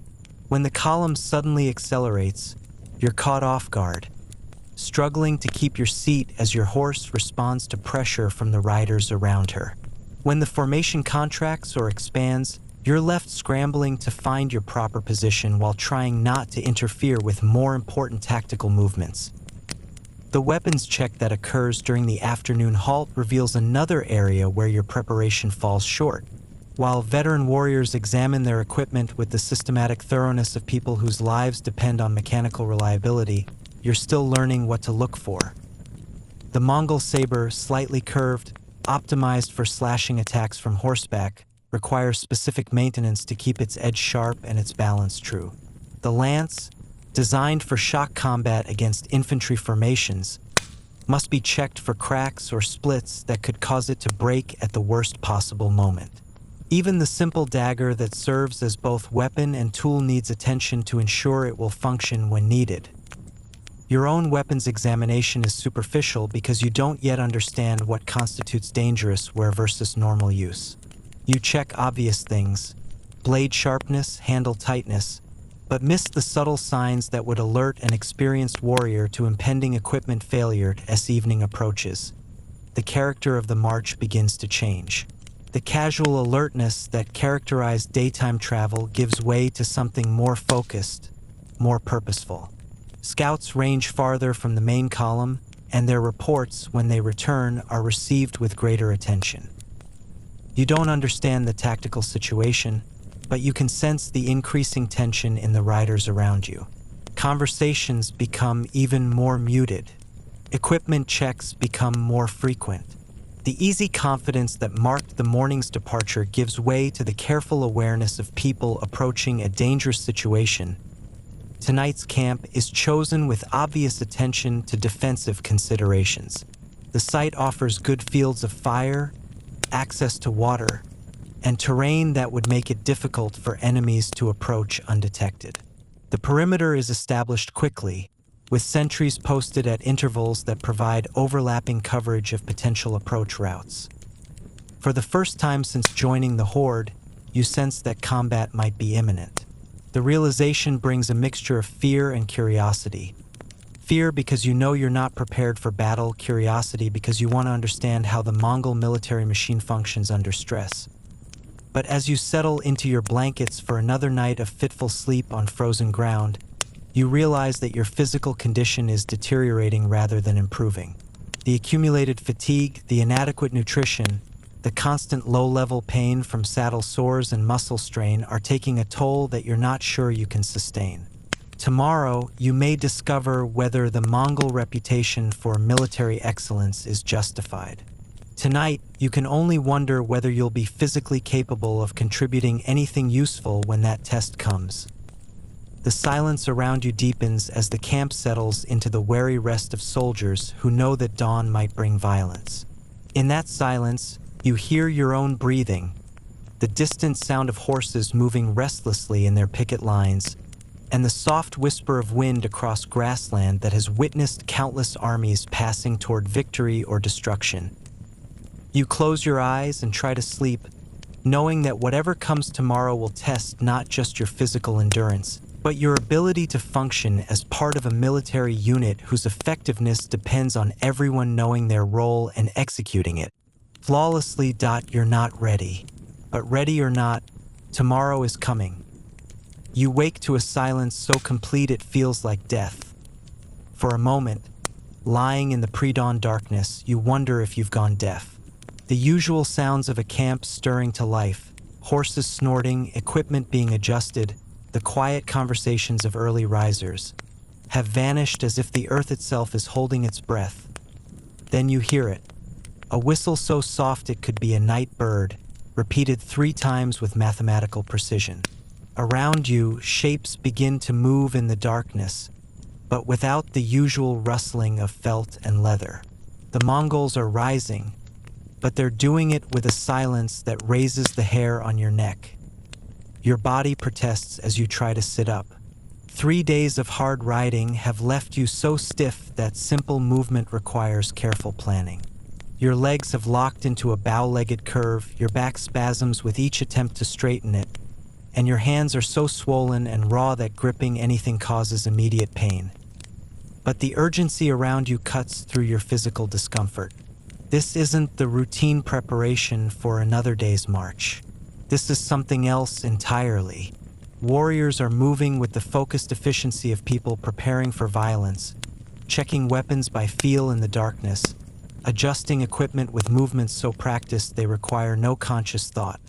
When the column suddenly accelerates, you're caught off guard, struggling to keep your seat as your horse responds to pressure from the riders around her. When the formation contracts or expands, you're left scrambling to find your proper position while trying not to interfere with more important tactical movements. The weapons check that occurs during the afternoon halt reveals another area where your preparation falls short. While veteran warriors examine their equipment with the systematic thoroughness of people whose lives depend on mechanical reliability, you're still learning what to look for. The Mongol saber, slightly curved, optimized for slashing attacks from horseback, requires specific maintenance to keep its edge sharp and its balance true. The lance, designed for shock combat against infantry formations, must be checked for cracks or splits that could cause it to break at the worst possible moment. Even the simple dagger that serves as both weapon and tool needs attention to ensure it will function when needed. Your own weapon's examination is superficial because you don't yet understand what constitutes dangerous wear versus normal use. You check obvious things, blade sharpness, handle tightness, but miss the subtle signs that would alert an experienced warrior to impending equipment failure as evening approaches. The character of the march begins to change. The casual alertness that characterized daytime travel gives way to something more focused, more purposeful. Scouts range farther from the main column, and their reports, when they return, are received with greater attention. You don't understand the tactical situation, but you can sense the increasing tension in the riders around you. Conversations become even more muted. Equipment checks become more frequent. The easy confidence that marked the morning's departure gives way to the careful awareness of people approaching a dangerous situation. Tonight's camp is chosen with obvious attention to defensive considerations. The site offers good fields of fire, access to water, and terrain that would make it difficult for enemies to approach undetected. The perimeter is established quickly, with sentries posted at intervals that provide overlapping coverage of potential approach routes. For the first time since joining the Horde, you sense that combat might be imminent. The realization brings a mixture of fear and curiosity. Fear because you know you're not prepared for battle, curiosity because you want to understand how the Mongol military machine functions under stress. But as you settle into your blankets for another night of fitful sleep on frozen ground, you realize that your physical condition is deteriorating rather than improving. The accumulated fatigue, the inadequate nutrition, the constant low-level pain from saddle sores and muscle strain are taking a toll that you're not sure you can sustain. Tomorrow, you may discover whether the Mongol reputation for military excellence is justified. Tonight, you can only wonder whether you'll be physically capable of contributing anything useful when that test comes. The silence around you deepens as the camp settles into the wary rest of soldiers who know that dawn might bring violence. In that silence, you hear your own breathing, the distant sound of horses moving restlessly in their picket lines, and the soft whisper of wind across grassland that has witnessed countless armies passing toward victory or destruction. You close your eyes and try to sleep, knowing that whatever comes tomorrow will test not just your physical endurance, but your ability to function as part of a military unit whose effectiveness depends on everyone knowing their role and executing it. Flawlessly. You're not ready. But ready or not, tomorrow is coming. You wake to a silence so complete it feels like death. For a moment, lying in the pre-dawn darkness, you wonder if you've gone deaf. The usual sounds of a camp stirring to life, horses snorting, equipment being adjusted, the quiet conversations of early risers, have vanished as if the earth itself is holding its breath. Then you hear it. A whistle so soft it could be a night bird, repeated 3 times with mathematical precision. Around you, shapes begin to move in the darkness, but without the usual rustling of felt and leather. The Mongols are rising, but they're doing it with a silence that raises the hair on your neck. Your body protests as you try to sit up. 3 days of hard riding have left you so stiff that simple movement requires careful planning. Your legs have locked into a bow-legged curve, your back spasms with each attempt to straighten it, and your hands are so swollen and raw that gripping anything causes immediate pain. But the urgency around you cuts through your physical discomfort. This isn't the routine preparation for another day's march. This is something else entirely. Warriors are moving with the focused efficiency of people preparing for violence, checking weapons by feel in the darkness, adjusting equipment with movements so practiced they require no conscious thought.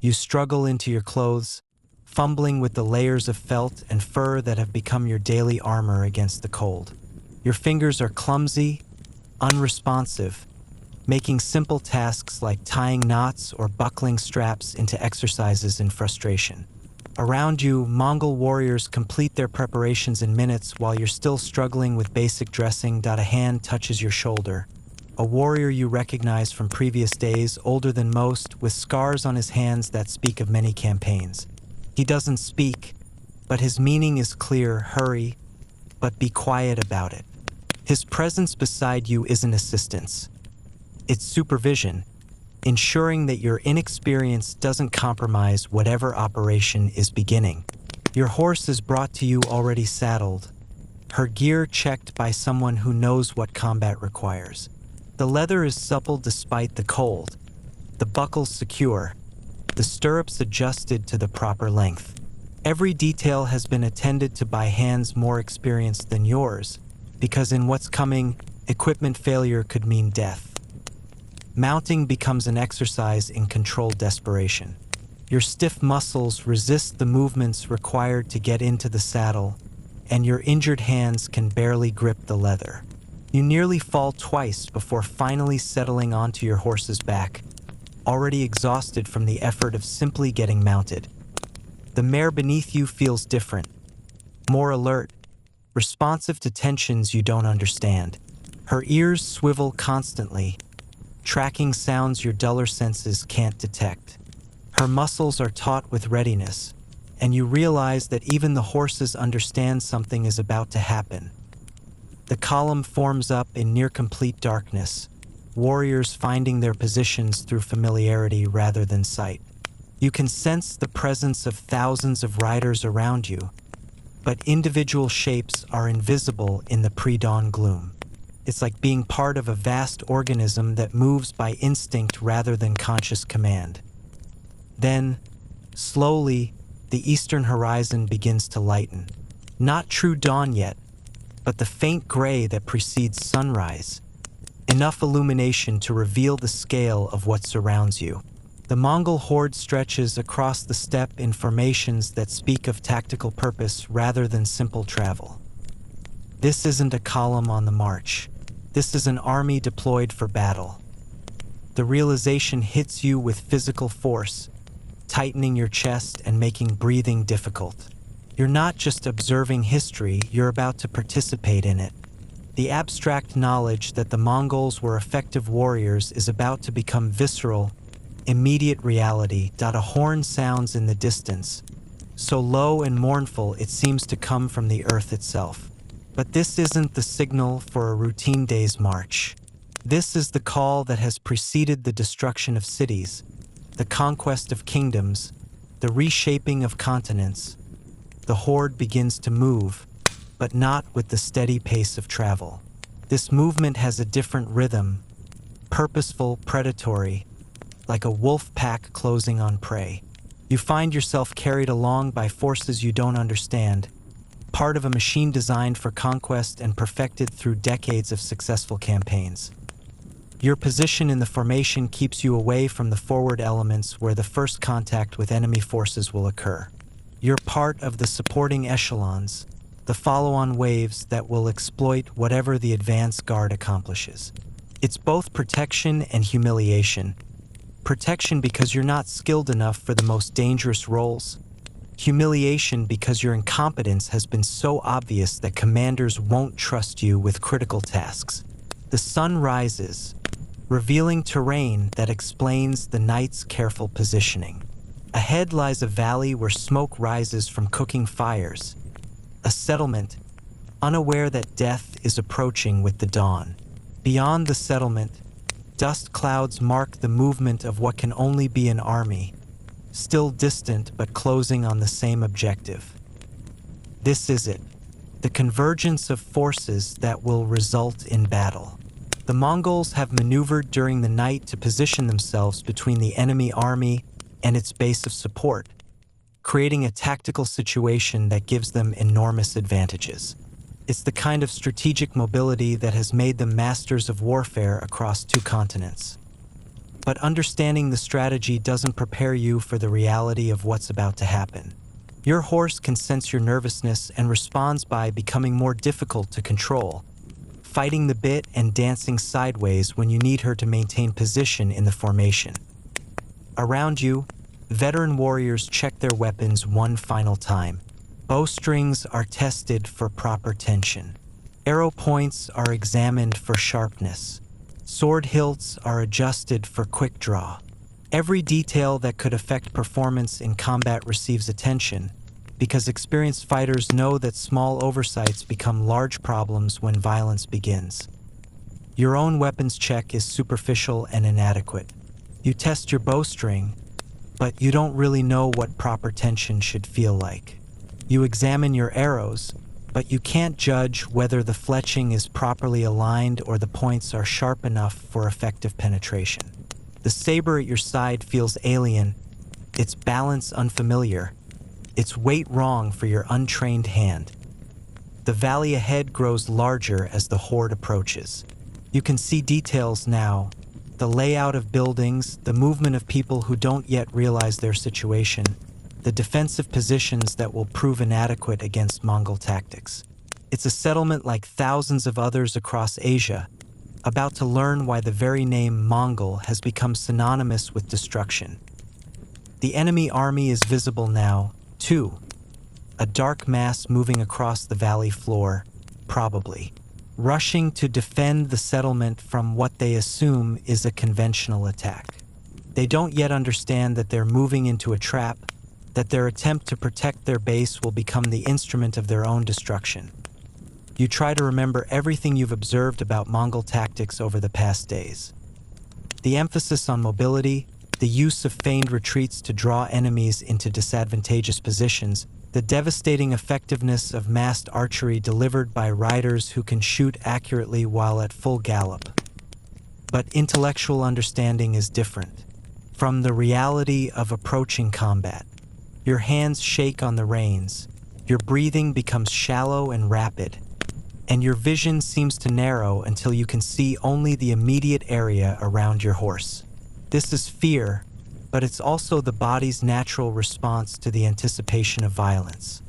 You struggle into your clothes, fumbling with the layers of felt and fur that have become your daily armor against the cold. Your fingers are clumsy, unresponsive, making simple tasks like tying knots or buckling straps into exercises in frustration. Around you, Mongol warriors complete their preparations in minutes while you're still struggling with basic dressing. A hand touches your shoulder. a warrior you recognize from previous days, older than most, with scars on his hands that speak of many campaigns. He doesn't speak, but his meaning is clear: hurry, but be quiet about it. His presence beside you isn't assistance. It's supervision, ensuring that your inexperience doesn't compromise whatever operation is beginning. Your horse is brought to you already saddled, her gear checked by someone who knows what combat requires. The leather is supple despite the cold, the buckles secure, the stirrups adjusted to the proper length. Every detail has been attended to by hands more experienced than yours, because in what's coming, equipment failure could mean death. Mounting becomes an exercise in controlled desperation. Your stiff muscles resist the movements required to get into the saddle, and your injured hands can barely grip the leather. You nearly fall twice before finally settling onto your horse's back, already exhausted from the effort of simply getting mounted. The mare beneath you feels different, more alert, responsive to tensions you don't understand. Her ears swivel constantly, tracking sounds your duller senses can't detect. Her muscles are taut with readiness, and you realize that even the horses understand something is about to happen. The column forms up in near-complete darkness, warriors finding their positions through familiarity rather than sight. You can sense the presence of thousands of riders around you, but individual shapes are invisible in the pre-dawn gloom. It's like being part of a vast organism that moves by instinct rather than conscious command. Then, slowly, the eastern horizon begins to lighten. Not true dawn yet, but the faint gray that precedes sunrise. Enough illumination to reveal the scale of what surrounds you. The Mongol horde stretches across the steppe in formations that speak of tactical purpose rather than simple travel. This isn't a column on the march. This is an army deployed for battle. The realization hits you with physical force, tightening your chest and making breathing difficult. You're not just observing history, you're about to participate in it. The abstract knowledge that the Mongols were effective warriors is about to become visceral, immediate reality. A horn sounds in the distance, so low and mournful it seems to come from the earth itself. But this isn't the signal for a routine day's march. This is the call that has preceded the destruction of cities, the conquest of kingdoms, the reshaping of continents. The horde begins to move, but not with the steady pace of travel. This movement has a different rhythm, purposeful, predatory, like a wolf pack closing on prey. You find yourself carried along by forces you don't understand, part of a machine designed for conquest and perfected through decades of successful campaigns. Your position in the formation keeps you away from the forward elements where the first contact with enemy forces will occur. You're part of the supporting echelons, the follow-on waves that will exploit whatever the advance guard accomplishes. It's both protection and humiliation. Protection because you're not skilled enough for the most dangerous roles. Humiliation because your incompetence has been so obvious that commanders won't trust you with critical tasks. The sun rises, revealing terrain that explains the night's careful positioning. Ahead lies a valley where smoke rises from cooking fires, a settlement, unaware that death is approaching with the dawn. Beyond the settlement, dust clouds mark the movement of what can only be an army, still distant but closing on the same objective. This is it, the convergence of forces that will result in battle. The Mongols have maneuvered during the night to position themselves between the enemy army and its base of support, creating a tactical situation that gives them enormous advantages. It's the kind of strategic mobility that has made them masters of warfare across 2 continents. But understanding the strategy doesn't prepare you for the reality of what's about to happen. Your horse can sense your nervousness and responds by becoming more difficult to control, fighting the bit and dancing sideways when you need her to maintain position in the formation. Around you, veteran warriors check their weapons one final time. Bowstrings are tested for proper tension. Arrow points are examined for sharpness. Sword hilts are adjusted for quick draw. Every detail that could affect performance in combat receives attention, because experienced fighters know that small oversights become large problems when violence begins. Your own weapons check is superficial and inadequate. You test your bowstring, but you don't really know what proper tension should feel like. You examine your arrows, but you can't judge whether the fletching is properly aligned or the points are sharp enough for effective penetration. The saber at your side feels alien, its balance unfamiliar, its weight wrong for your untrained hand. The valley ahead grows larger as the horde approaches. You can see details now, the layout of buildings, the movement of people who don't yet realize their situation, the defensive positions that will prove inadequate against Mongol tactics. It's a settlement like thousands of others across Asia, about to learn why the very name Mongol has become synonymous with destruction. The enemy army is visible now, too. A dark mass moving across the valley floor, probably, rushing to defend the settlement from what they assume is a conventional attack. They don't yet understand that they're moving into a trap, that their attempt to protect their base will become the instrument of their own destruction. You try to remember everything you've observed about Mongol tactics over the past days. The emphasis on mobility, the use of feigned retreats to draw enemies into disadvantageous positions, the devastating effectiveness of massed archery delivered by riders who can shoot accurately while at full gallop. But intellectual understanding is different. From the reality of approaching combat, your hands shake on the reins, your breathing becomes shallow and rapid, and your vision seems to narrow until you can see only the immediate area around your horse. This is fear, but it's also the body's natural response to the anticipation of violence.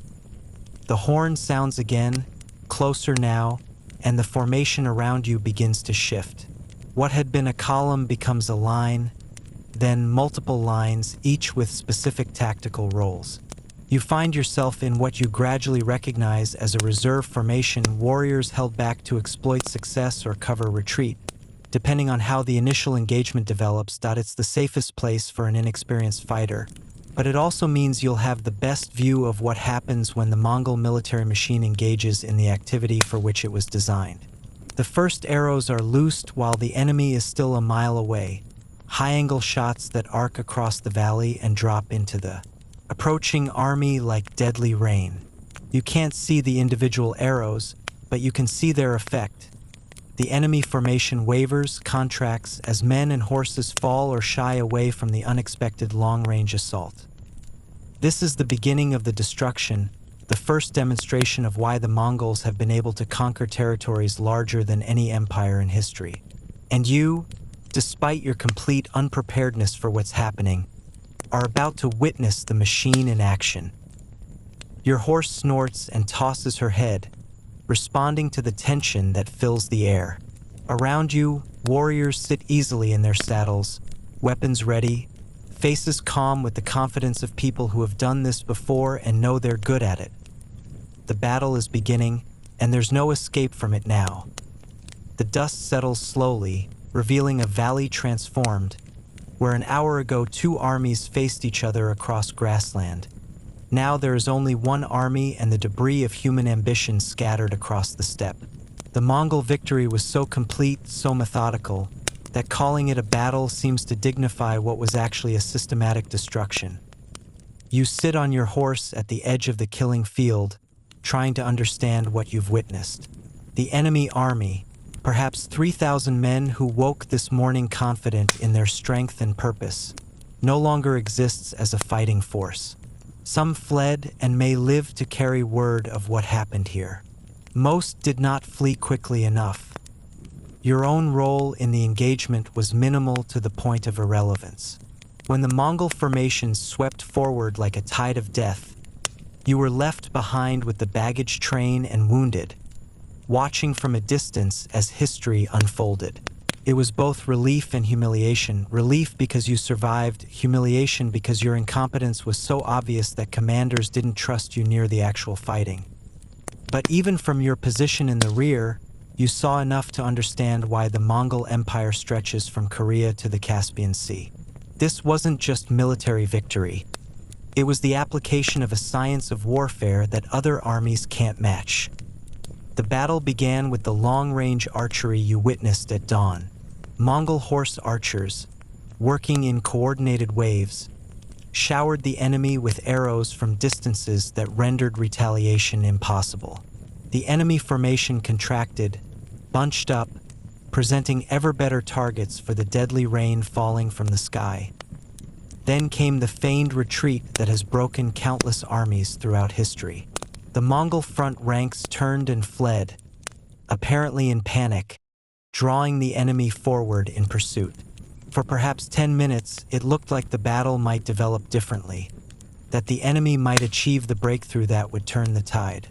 The horn sounds again, closer now, and the formation around you begins to shift. What had been a column becomes a line, then multiple lines, each with specific tactical roles. You find yourself in what you gradually recognize as a reserve formation, warriors held back to exploit success or cover retreat. Depending on how the initial engagement develops, it's the safest place for an inexperienced fighter, but it also means you'll have the best view of what happens when the Mongol military machine engages in the activity for which it was designed. The first arrows are loosed while the enemy is still a mile away, high-angle shots that arc across the valley and drop into the approaching army like deadly rain. You can't see the individual arrows, but you can see their effect. The enemy formation wavers, contracts, as men and horses fall or shy away from the unexpected long-range assault. This is the beginning of the destruction, the first demonstration of why the Mongols have been able to conquer territories larger than any empire in history. And you, despite your complete unpreparedness for what's happening, are about to witness the machine in action. Your horse snorts and tosses her head, responding to the tension that fills the air. Around you, warriors sit easily in their saddles, weapons ready, faces calm with the confidence of people who have done this before and know they're good at it. The battle is beginning, and there's no escape from it now. The dust settles slowly, revealing a valley transformed, where an hour ago 2 armies faced each other across grassland. Now there is only one army and the debris of human ambition scattered across the steppe. The Mongol victory was so complete, so methodical, that calling it a battle seems to dignify what was actually a systematic destruction. You sit on your horse at the edge of the killing field, trying to understand what you've witnessed. The enemy army, perhaps 3,000 men who woke this morning confident in their strength and purpose, no longer exists as a fighting force. Some fled and may live to carry word of what happened here. Most did not flee quickly enough. Your own role in the engagement was minimal to the point of irrelevance. When the Mongol formations swept forward like a tide of death, you were left behind with the baggage train and wounded, watching from a distance as history unfolded. It was both relief and humiliation. Relief because you survived, humiliation because your incompetence was so obvious that commanders didn't trust you near the actual fighting. But even from your position in the rear, You saw enough to understand why the Mongol Empire stretches from Korea to the Caspian Sea. This wasn't just military victory. It was the application of a science of warfare that other armies can't match. The battle began with the long-range archery you witnessed at dawn. Mongol horse archers, working in coordinated waves, showered the enemy with arrows from distances that rendered retaliation impossible. The enemy formation contracted, bunched up, presenting ever better targets for the deadly rain falling from the sky. Then came the feigned retreat that has broken countless armies throughout history. The Mongol front ranks turned and fled, apparently in panic, drawing the enemy forward in pursuit. For perhaps 10 minutes, it looked like the battle might develop differently, that the enemy might achieve the breakthrough that would turn the tide.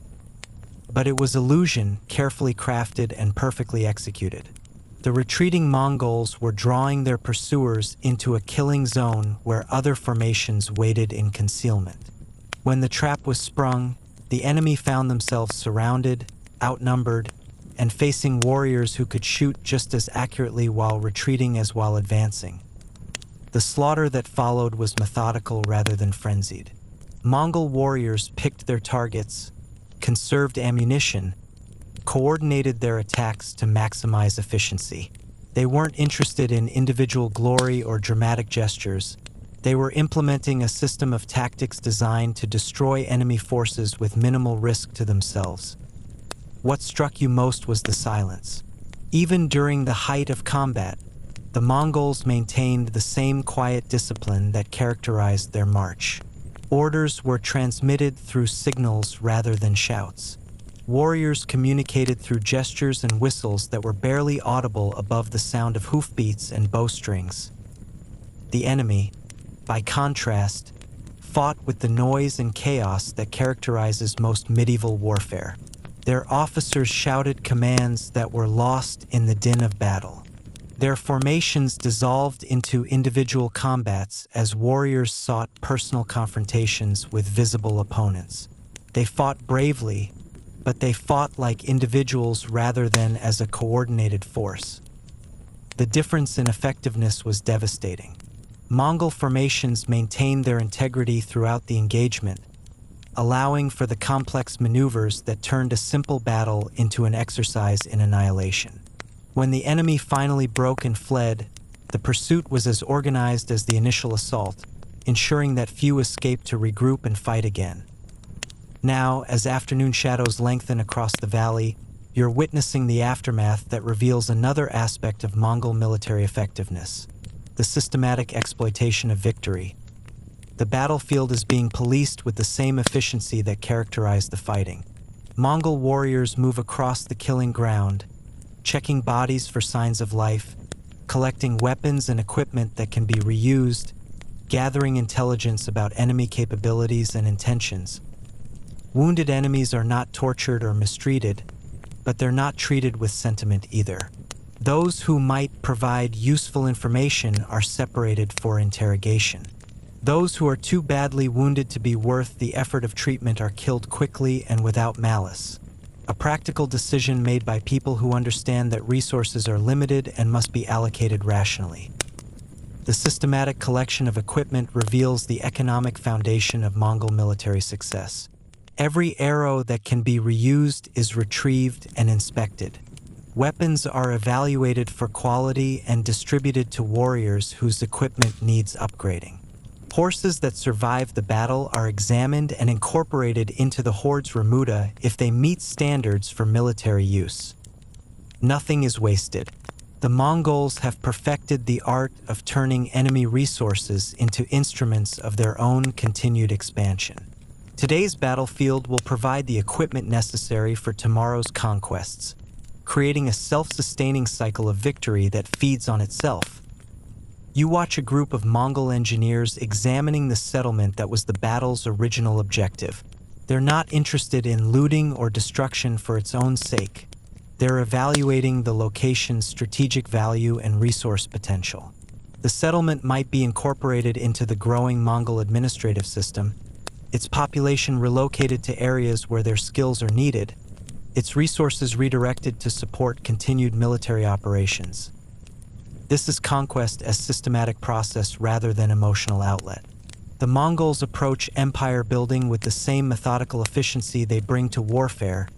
But it was illusion, carefully crafted and perfectly executed. The retreating Mongols were drawing their pursuers into a killing zone where other formations waited in concealment. When the trap was sprung, the enemy found themselves surrounded, outnumbered, and facing warriors who could shoot just as accurately while retreating as while advancing. The slaughter that followed was methodical rather than frenzied. Mongol warriors picked their targets, conserved ammunition, coordinated their attacks to maximize efficiency. They weren't interested in individual glory or dramatic gestures. They were implementing a system of tactics designed to destroy enemy forces with minimal risk to themselves. What struck you most was the silence. Even during the height of combat, the Mongols maintained the same quiet discipline that characterized their march. Orders were transmitted through signals rather than shouts. Warriors communicated through gestures and whistles that were barely audible above the sound of hoofbeats and bowstrings. The enemy, by contrast, fought with the noise and chaos that characterizes most medieval warfare. Their officers shouted commands that were lost in the din of battle. Their formations dissolved into individual combats as warriors sought personal confrontations with visible opponents. They fought bravely, but they fought like individuals rather than as a coordinated force. The difference in effectiveness was devastating. Mongol formations maintained their integrity throughout the engagement, allowing for the complex maneuvers that turned a simple battle into an exercise in annihilation. When the enemy finally broke and fled, the pursuit was as organized as the initial assault, ensuring that few escaped to regroup and fight again. Now, as afternoon shadows lengthen across the valley, you're witnessing the aftermath that reveals another aspect of Mongol military effectiveness: the systematic exploitation of victory. The battlefield is being policed with the same efficiency that characterized the fighting. Mongol warriors move across the killing ground, checking bodies for signs of life, collecting weapons and equipment that can be reused, gathering intelligence about enemy capabilities and intentions. Wounded enemies are not tortured or mistreated, but they're not treated with sentiment either. Those who might provide useful information are separated for interrogation. Those who are too badly wounded to be worth the effort of treatment are killed quickly and without malice. A practical decision made by people who understand that resources are limited and must be allocated rationally. The systematic collection of equipment reveals the economic foundation of Mongol military success. Every arrow that can be reused is retrieved and inspected. Weapons are evaluated for quality and distributed to warriors whose equipment needs upgrading. Horses that survive the battle are examined and incorporated into the horde's remuda if they meet standards for military use. Nothing is wasted. The Mongols have perfected the art of turning enemy resources into instruments of their own continued expansion. Today's battlefield will provide the equipment necessary for tomorrow's conquests, creating a self-sustaining cycle of victory that feeds on itself. You watch a group of Mongol engineers examining the settlement that was the battle's original objective. They're not interested in looting or destruction for its own sake. They're evaluating the location's strategic value and resource potential. The settlement might be incorporated into the growing Mongol administrative system, its population relocated to areas where their skills are needed, its resources redirected to support continued military operations. This is conquest as systematic process rather than emotional outlet. The Mongols approach empire building with the same methodical efficiency they bring to warfare,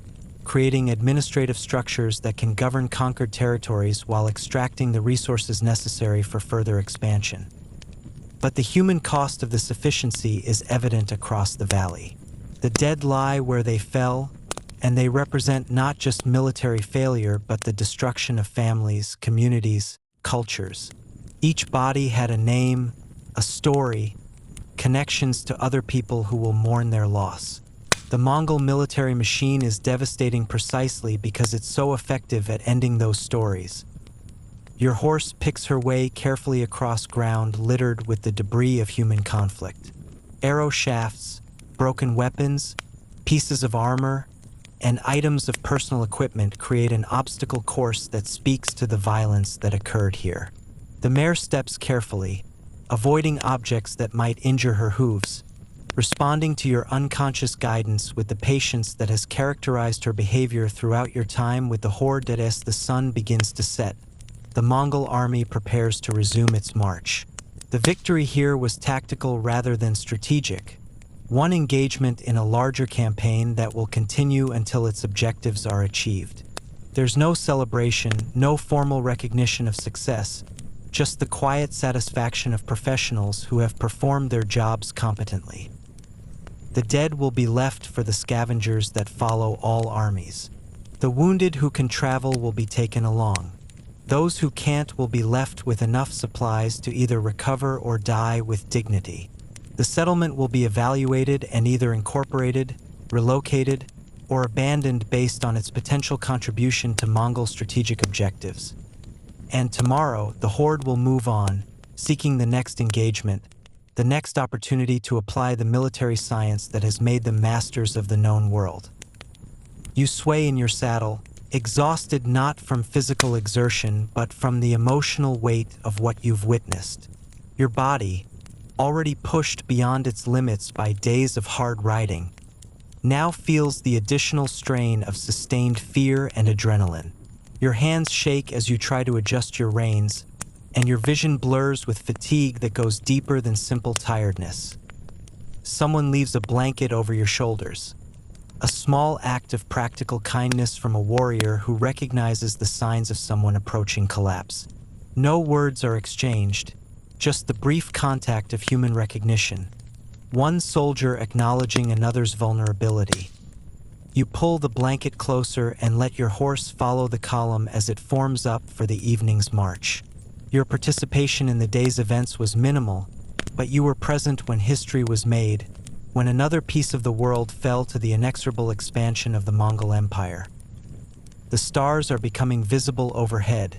creating administrative structures that can govern conquered territories while extracting the resources necessary for further expansion. But the human cost of this efficiency is evident across the valley. The dead lie where they fell, and they represent not just military failure but the destruction of families, communities, cultures. Each body had a name, a story, connections to other people who will mourn their loss. The Mongol military machine is devastating precisely because it's so effective at ending those stories. Your horse picks her way carefully across ground littered with the debris of human conflict. Arrow shafts, broken weapons, pieces of armor, and items of personal equipment create an obstacle course that speaks to the violence that occurred here. The mare steps carefully, avoiding objects that might injure her hooves, responding to your unconscious guidance with the patience that has characterized her behavior throughout your time with the horde. As the sun begins to set, the Mongol army prepares to resume its march. The victory here was tactical rather than strategic, one engagement in a larger campaign that will continue until its objectives are achieved. There's no celebration, no formal recognition of success, just the quiet satisfaction of professionals who have performed their jobs competently. The dead will be left for the scavengers that follow all armies. The wounded who can travel will be taken along. Those who can't will be left with enough supplies to either recover or die with dignity. The settlement will be evaluated and either incorporated, relocated, or abandoned based on its potential contribution to Mongol strategic objectives. And tomorrow, the horde will move on, seeking the next engagement, the next opportunity to apply the military science that has made them masters of the known world. You sway in your saddle, exhausted not from physical exertion but from the emotional weight of what you've witnessed. Your body, already pushed beyond its limits by days of hard riding, now feels the additional strain of sustained fear and adrenaline. Your hands shake as you try to adjust your reins, and your vision blurs with fatigue that goes deeper than simple tiredness. Someone leaves a blanket over your shoulders, a small act of practical kindness from a warrior who recognizes the signs of someone approaching collapse. No words are exchanged, just the brief contact of human recognition, one soldier acknowledging another's vulnerability. You pull the blanket closer and let your horse follow the column as it forms up for the evening's march. Your participation in the day's events was minimal, but you were present when history was made, when another piece of the world fell to the inexorable expansion of the Mongol Empire. The stars are becoming visible overhead,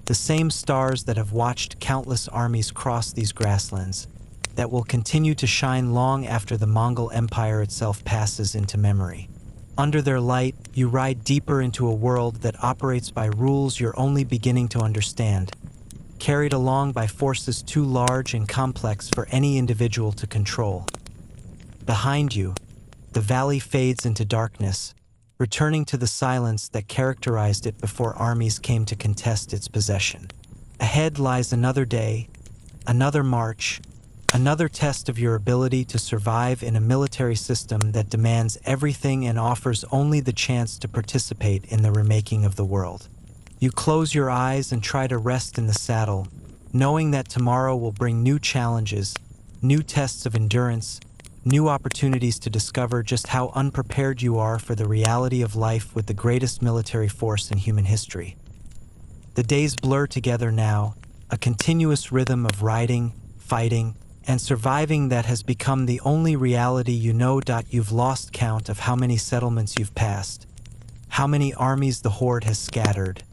the same stars that have watched countless armies cross these grasslands, that will continue to shine long after the Mongol Empire itself passes into memory. Under their light, you ride deeper into a world that operates by rules you're only beginning to understand, carried along by forces too large and complex for any individual to control. Behind you, the valley fades into darkness, returning to the silence that characterized it before armies came to contest its possession. Ahead lies another day, another march, another test of your ability to survive in a military system that demands everything and offers only the chance to participate in the remaking of the world. You close your eyes and try to rest in the saddle, knowing that tomorrow will bring new challenges, new tests of endurance, new opportunities to discover just how unprepared you are for the reality of life with the greatest military force in human history. The days blur together now, a continuous rhythm of riding, fighting, and surviving that has become the only reality you know. You've lost count of how many settlements you've passed, how many armies the horde has scattered,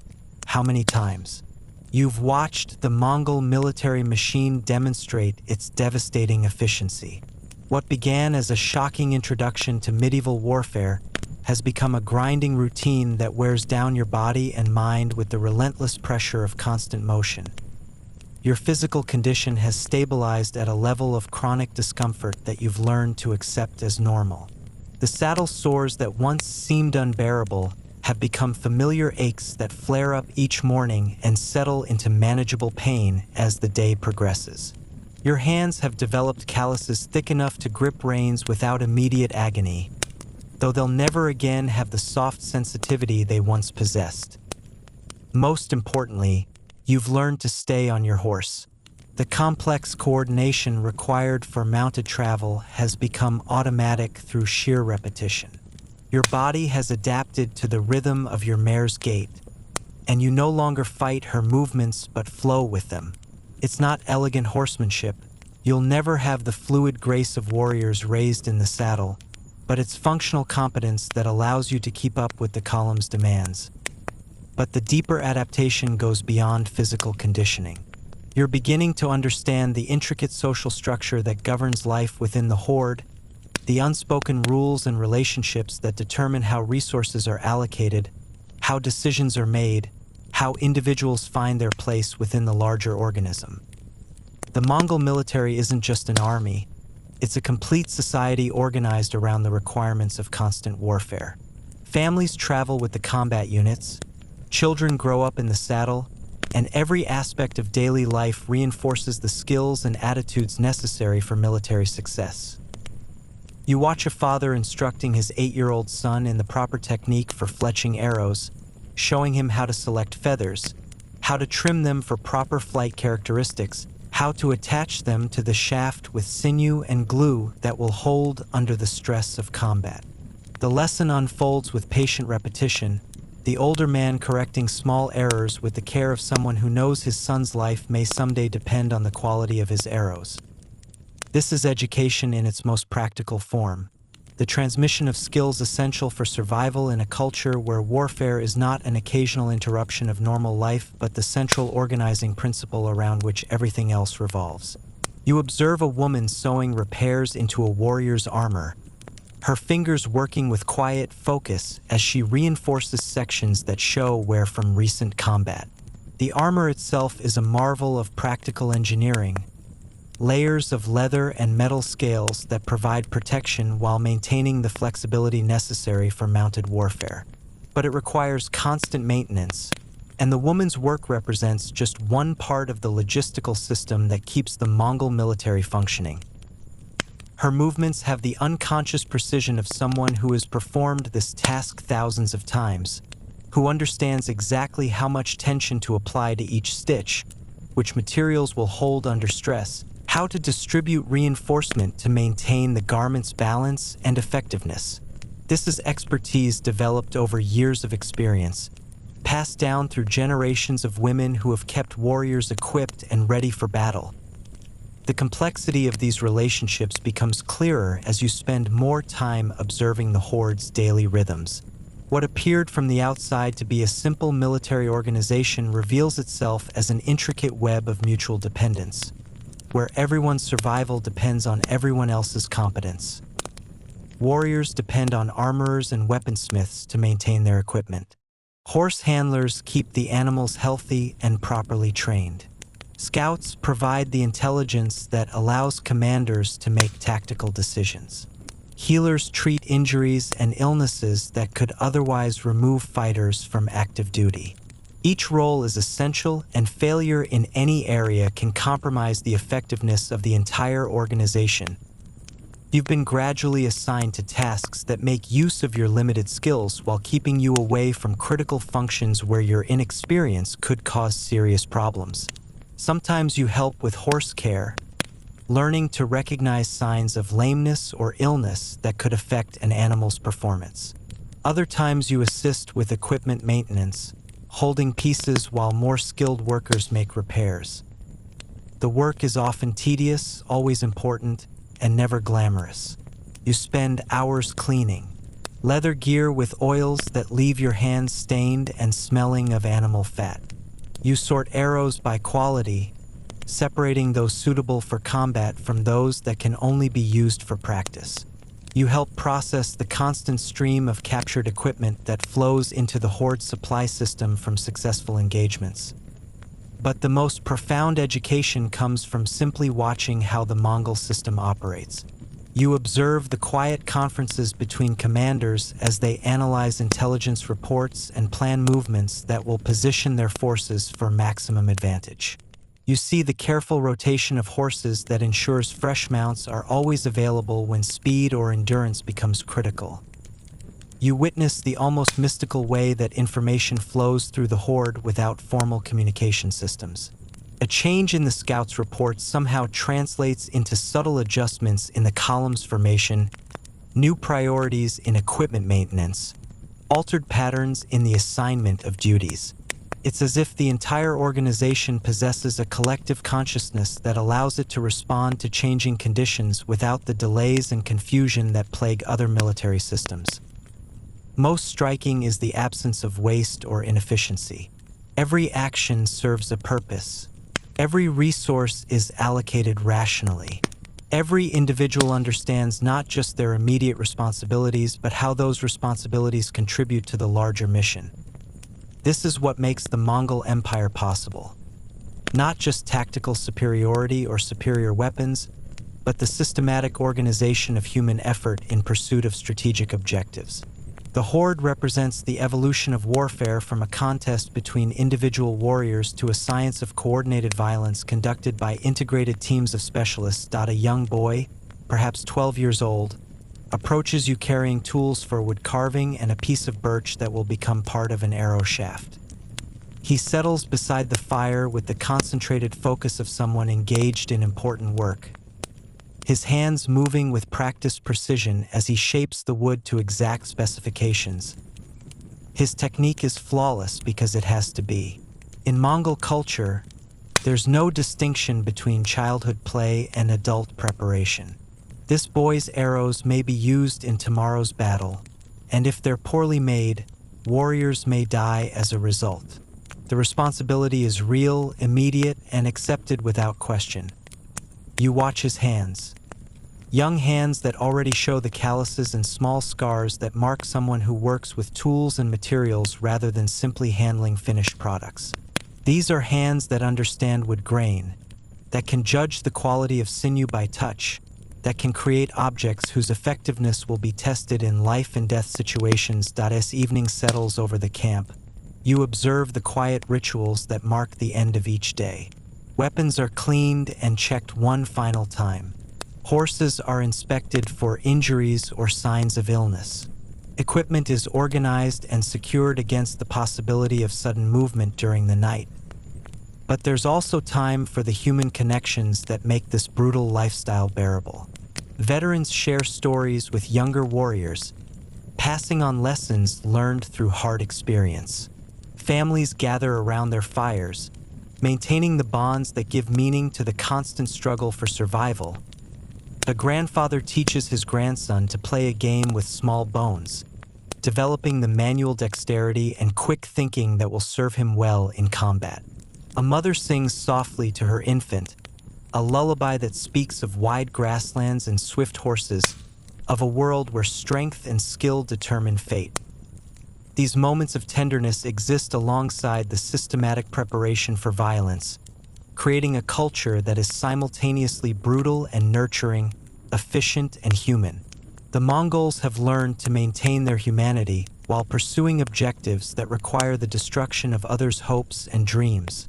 how many times. You've watched the Mongol military machine demonstrate its devastating efficiency. What began as a shocking introduction to medieval warfare has become a grinding routine that wears down your body and mind with the relentless pressure of constant motion. Your physical condition has stabilized at a level of chronic discomfort that you've learned to accept as normal. The saddle sores that once seemed unbearable have become familiar aches that flare up each morning and settle into manageable pain as the day progresses. Your hands have developed calluses thick enough to grip reins without immediate agony, though they'll never again have the soft sensitivity they once possessed. Most importantly, you've learned to stay on your horse. The complex coordination required for mounted travel has become automatic through sheer repetition. Your body has adapted to the rhythm of your mare's gait, and you no longer fight her movements but flow with them. It's not elegant horsemanship. You'll never have the fluid grace of warriors raised in the saddle, but it's functional competence that allows you to keep up with the column's demands. But the deeper adaptation goes beyond physical conditioning. You're beginning to understand the intricate social structure that governs life within the horde, the unspoken rules and relationships that determine how resources are allocated, how decisions are made, how individuals find their place within the larger organism. The Mongol military isn't just an army, it's a complete society organized around the requirements of constant warfare. Families travel with the combat units, children grow up in the saddle, and every aspect of daily life reinforces the skills and attitudes necessary for military success. You watch a father instructing his 8-year-old son in the proper technique for fletching arrows, showing him how to select feathers, how to trim them for proper flight characteristics, how to attach them to the shaft with sinew and glue that will hold under the stress of combat. The lesson unfolds with patient repetition, the older man correcting small errors with the care of someone who knows his son's life may someday depend on the quality of his arrows. This is education in its most practical form, the transmission of skills essential for survival in a culture where warfare is not an occasional interruption of normal life but the central organizing principle around which everything else revolves. You observe a woman sewing repairs into a warrior's armor, her fingers working with quiet focus as she reinforces sections that show wear from recent combat. The armor itself is a marvel of practical engineering, layers of leather and metal scales that provide protection while maintaining the flexibility necessary for mounted warfare. But it requires constant maintenance, and the woman's work represents just one part of the logistical system that keeps the Mongol military functioning. Her movements have the unconscious precision of someone who has performed this task thousands of times, who understands exactly how much tension to apply to each stitch, which materials will hold under stress, how to distribute reinforcement to maintain the garment's balance and effectiveness. This is expertise developed over years of experience, passed down through generations of women who have kept warriors equipped and ready for battle. The complexity of these relationships becomes clearer as you spend more time observing the horde's daily rhythms. What appeared from the outside to be a simple military organization reveals itself as an intricate web of mutual dependence, where everyone's survival depends on everyone else's competence. Warriors depend on armorers and weaponsmiths to maintain their equipment. Horse handlers keep the animals healthy and properly trained. Scouts provide the intelligence that allows commanders to make tactical decisions. Healers treat injuries and illnesses that could otherwise remove fighters from active duty. Each role is essential, and failure in any area can compromise the effectiveness of the entire organization. You've been gradually assigned to tasks that make use of your limited skills while keeping you away from critical functions where your inexperience could cause serious problems. Sometimes you help with horse care, learning to recognize signs of lameness or illness that could affect an animal's performance. Other times you assist with equipment maintenance, holding pieces while more skilled workers make repairs. The work is often tedious, always important, and never glamorous. You spend hours cleaning, leather gear with oils that leave your hands stained and smelling of animal fat. You sort arrows by quality, separating those suitable for combat from those that can only be used for practice. You help process the constant stream of captured equipment that flows into the horde supply system from successful engagements. But the most profound education comes from simply watching how the Mongol system operates. You observe the quiet conferences between commanders as they analyze intelligence reports and plan movements that will position their forces for maximum advantage. You see the careful rotation of horses that ensures fresh mounts are always available when speed or endurance becomes critical. You witness the almost mystical way that information flows through the horde without formal communication systems. A change in the scout's report somehow translates into subtle adjustments in the column's formation, new priorities in equipment maintenance, altered patterns in the assignment of duties. It's as if the entire organization possesses a collective consciousness that allows it to respond to changing conditions without the delays and confusion that plague other military systems. Most striking is the absence of waste or inefficiency. Every action serves a purpose. Every resource is allocated rationally. Every individual understands not just their immediate responsibilities, but how those responsibilities contribute to the larger mission. This is what makes the Mongol Empire possible. Not just tactical superiority or superior weapons, but the systematic organization of human effort in pursuit of strategic objectives. The horde represents the evolution of warfare from a contest between individual warriors to a science of coordinated violence conducted by integrated teams of specialists. A young boy, perhaps 12 years old, approaches you carrying tools for wood carving and a piece of birch that will become part of an arrow shaft. He settles beside the fire with the concentrated focus of someone engaged in important work, his hands moving with practiced precision as he shapes the wood to exact specifications. His technique is flawless because it has to be. In Mongol culture, there's no distinction between childhood play and adult preparation. This boy's arrows may be used in tomorrow's battle, and if they're poorly made, warriors may die as a result. The responsibility is real, immediate, and accepted without question. You watch his hands. Young hands that already show the calluses and small scars that mark someone who works with tools and materials rather than simply handling finished products. These are hands that understand wood grain, that can judge the quality of sinew by touch, that can create objects whose effectiveness will be tested in life and death situations. As evening settles over the camp, you observe the quiet rituals that mark the end of each day. Weapons are cleaned and checked one final time. Horses are inspected for injuries or signs of illness. Equipment is organized and secured against the possibility of sudden movement during the night. But there's also time for the human connections that make this brutal lifestyle bearable. Veterans share stories with younger warriors, passing on lessons learned through hard experience. Families gather around their fires, maintaining the bonds that give meaning to the constant struggle for survival. A grandfather teaches his grandson to play a game with small bones, developing the manual dexterity and quick thinking that will serve him well in combat. A mother sings softly to her infant, a lullaby that speaks of wide grasslands and swift horses, of a world where strength and skill determine fate. These moments of tenderness exist alongside the systematic preparation for violence, creating a culture that is simultaneously brutal and nurturing, efficient and human. The Mongols have learned to maintain their humanity while pursuing objectives that require the destruction of others' hopes and dreams.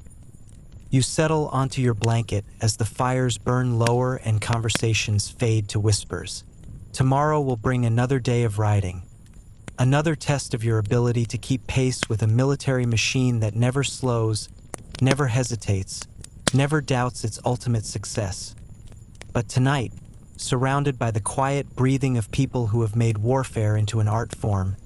You settle onto your blanket as the fires burn lower and conversations fade to whispers. Tomorrow will bring another day of riding, another test of your ability to keep pace with a military machine that never slows, never hesitates, never doubts its ultimate success. But tonight, surrounded by the quiet breathing of people who have made warfare into an art form,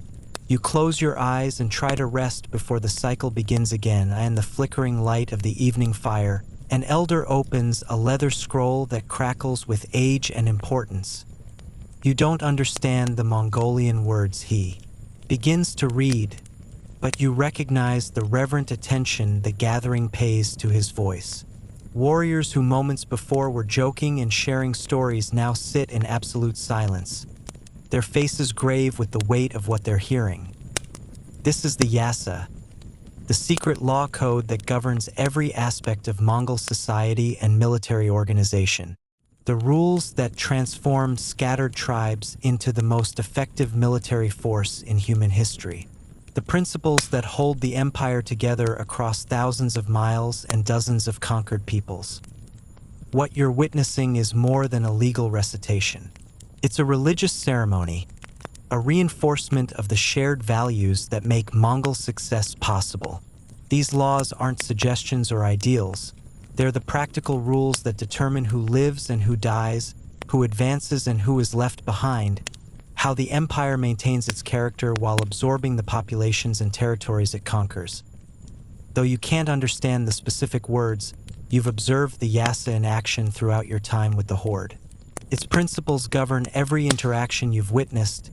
you close your eyes and try to rest before the cycle begins again. And the flickering light of the evening fire, an elder opens a leather scroll that crackles with age and importance. You don't understand the Mongolian words he begins to read, but you recognize the reverent attention the gathering pays to his voice. Warriors who moments before were joking and sharing stories now sit in absolute silence, their faces grave with the weight of what they're hearing. This is the Yasa, the secret law code that governs every aspect of Mongol society and military organization. the rules that transformed scattered tribes into the most effective military force in human history, the principles that hold the empire together across thousands of miles and dozens of conquered peoples. What you're witnessing is more than a legal recitation. It's a religious ceremony, a reinforcement of the shared values that make Mongol success possible. These laws aren't suggestions or ideals. They're the practical rules that determine who lives and who dies, who advances and who is left behind, how the empire maintains its character while absorbing the populations and territories it conquers. Though you can't understand the specific words, you've observed the Yasa in action throughout your time with the Horde. Its principles govern every interaction you've witnessed,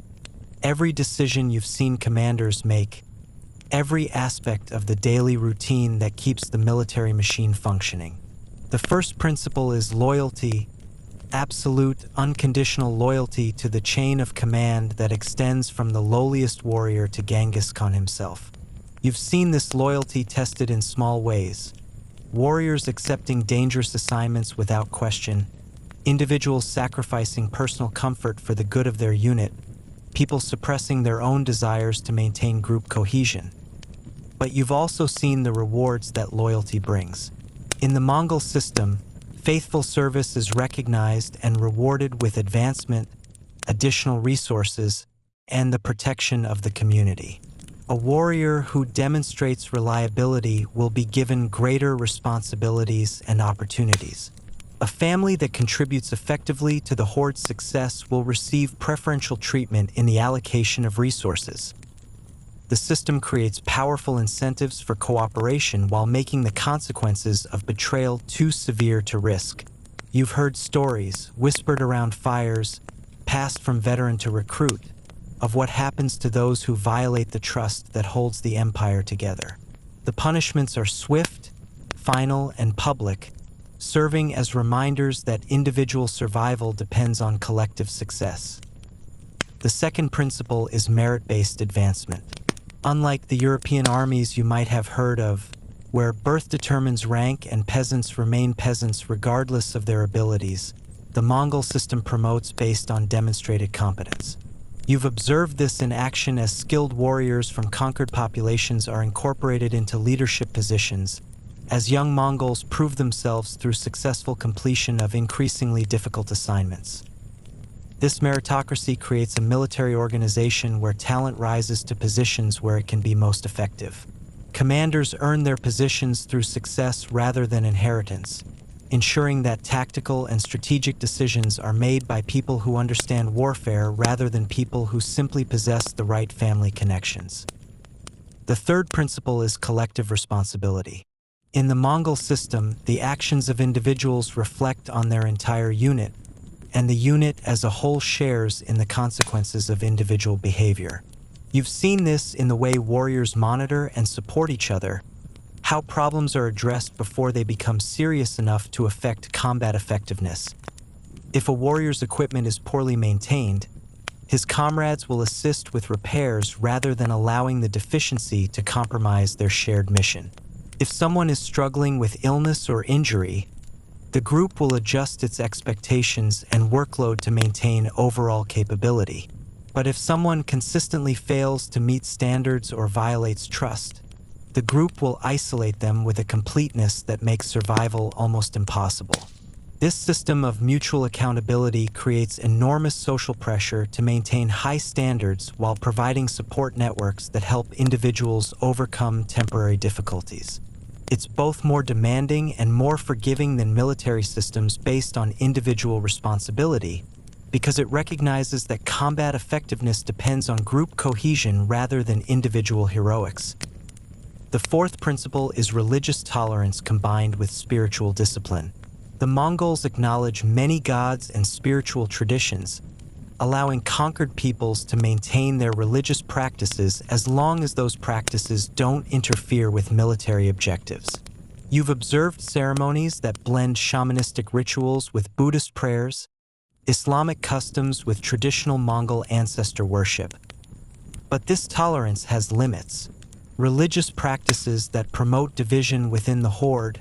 every decision you've seen commanders make, every aspect of the daily routine that keeps the military machine functioning. The first principle is loyalty, absolute, unconditional loyalty to the chain of command that extends from the lowliest warrior to Genghis Khan himself. You've seen this loyalty tested in small ways. Warriors accepting dangerous assignments without question, individuals sacrificing personal comfort for the good of their unit, people suppressing their own desires to maintain group cohesion. But you've also seen the rewards that loyalty brings. In the Mongol system, faithful service is recognized and rewarded with advancement, additional resources, and the protection of the community. A warrior who demonstrates reliability will be given greater responsibilities and opportunities. A family that contributes effectively to the Horde's success will receive preferential treatment in the allocation of resources. The system creates powerful incentives for cooperation while making the consequences of betrayal too severe to risk. You've heard stories, whispered around fires, passed from veteran to recruit, of what happens to those who violate the trust that holds the empire together. The punishments are swift, final, and public, serving as reminders that individual survival depends on collective success. The second principle is merit-based advancement. Unlike the European armies you might have heard of, where birth determines rank and peasants remain peasants regardless of their abilities, the Mongol system promotes based on demonstrated competence. You've observed this in action as skilled warriors from conquered populations are incorporated into leadership positions, as young Mongols prove themselves through successful completion of increasingly difficult assignments. This meritocracy creates a military organization where talent rises to positions where it can be most effective. Commanders earn their positions through success rather than inheritance, ensuring that tactical and strategic decisions are made by people who understand warfare rather than people who simply possess the right family connections. The third principle is collective responsibility. In the Mongol system, the actions of individuals reflect on their entire unit, and the unit as a whole shares in the consequences of individual behavior. You've seen this in the way warriors monitor and support each other, how problems are addressed before they become serious enough to affect combat effectiveness. If a warrior's equipment is poorly maintained, his comrades will assist with repairs rather than allowing the deficiency to compromise their shared mission. If someone is struggling with illness or injury, the group will adjust its expectations and workload to maintain overall capability. But if someone consistently fails to meet standards or violates trust, the group will isolate them with a completeness that makes survival almost impossible. This system of mutual accountability creates enormous social pressure to maintain high standards while providing support networks that help individuals overcome temporary difficulties. It's both more demanding and more forgiving than military systems based on individual responsibility, because it recognizes that combat effectiveness depends on group cohesion rather than individual heroics. The fourth principle is religious tolerance combined with spiritual discipline. The Mongols acknowledge many gods and spiritual traditions, allowing conquered peoples to maintain their religious practices as long as those practices don't interfere with military objectives. You've observed ceremonies that blend shamanistic rituals with Buddhist prayers, Islamic customs with traditional Mongol ancestor worship. But this tolerance has limits. Religious practices that promote division within the Horde,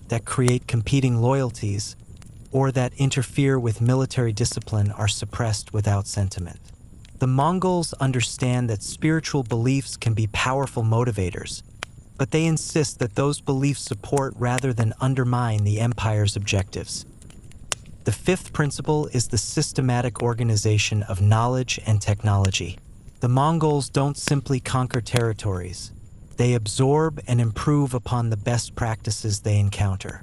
that create competing loyalties, or that interfere with military discipline are suppressed without sentiment. The Mongols understand that spiritual beliefs can be powerful motivators, but they insist that those beliefs support rather than undermine the empire's objectives. The fifth principle is the systematic organization of knowledge and technology. The Mongols don't simply conquer territories. They absorb and improve upon the best practices they encounter.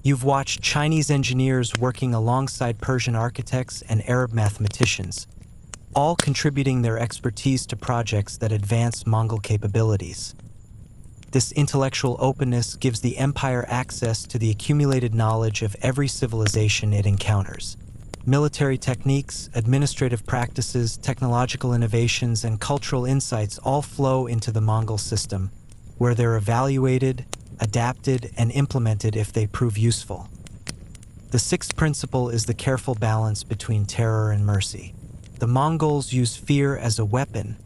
You've watched Chinese engineers working alongside Persian architects and Arab mathematicians, all contributing their expertise to projects that advance Mongol capabilities. This intellectual openness gives the empire access to the accumulated knowledge of every civilization it encounters. Military techniques, administrative practices, technological innovations, and cultural insights all flow into the Mongol system, where they're evaluated, adapted, and implemented if they prove useful. The sixth principle is the careful balance between terror and mercy. The Mongols use fear as a weapon,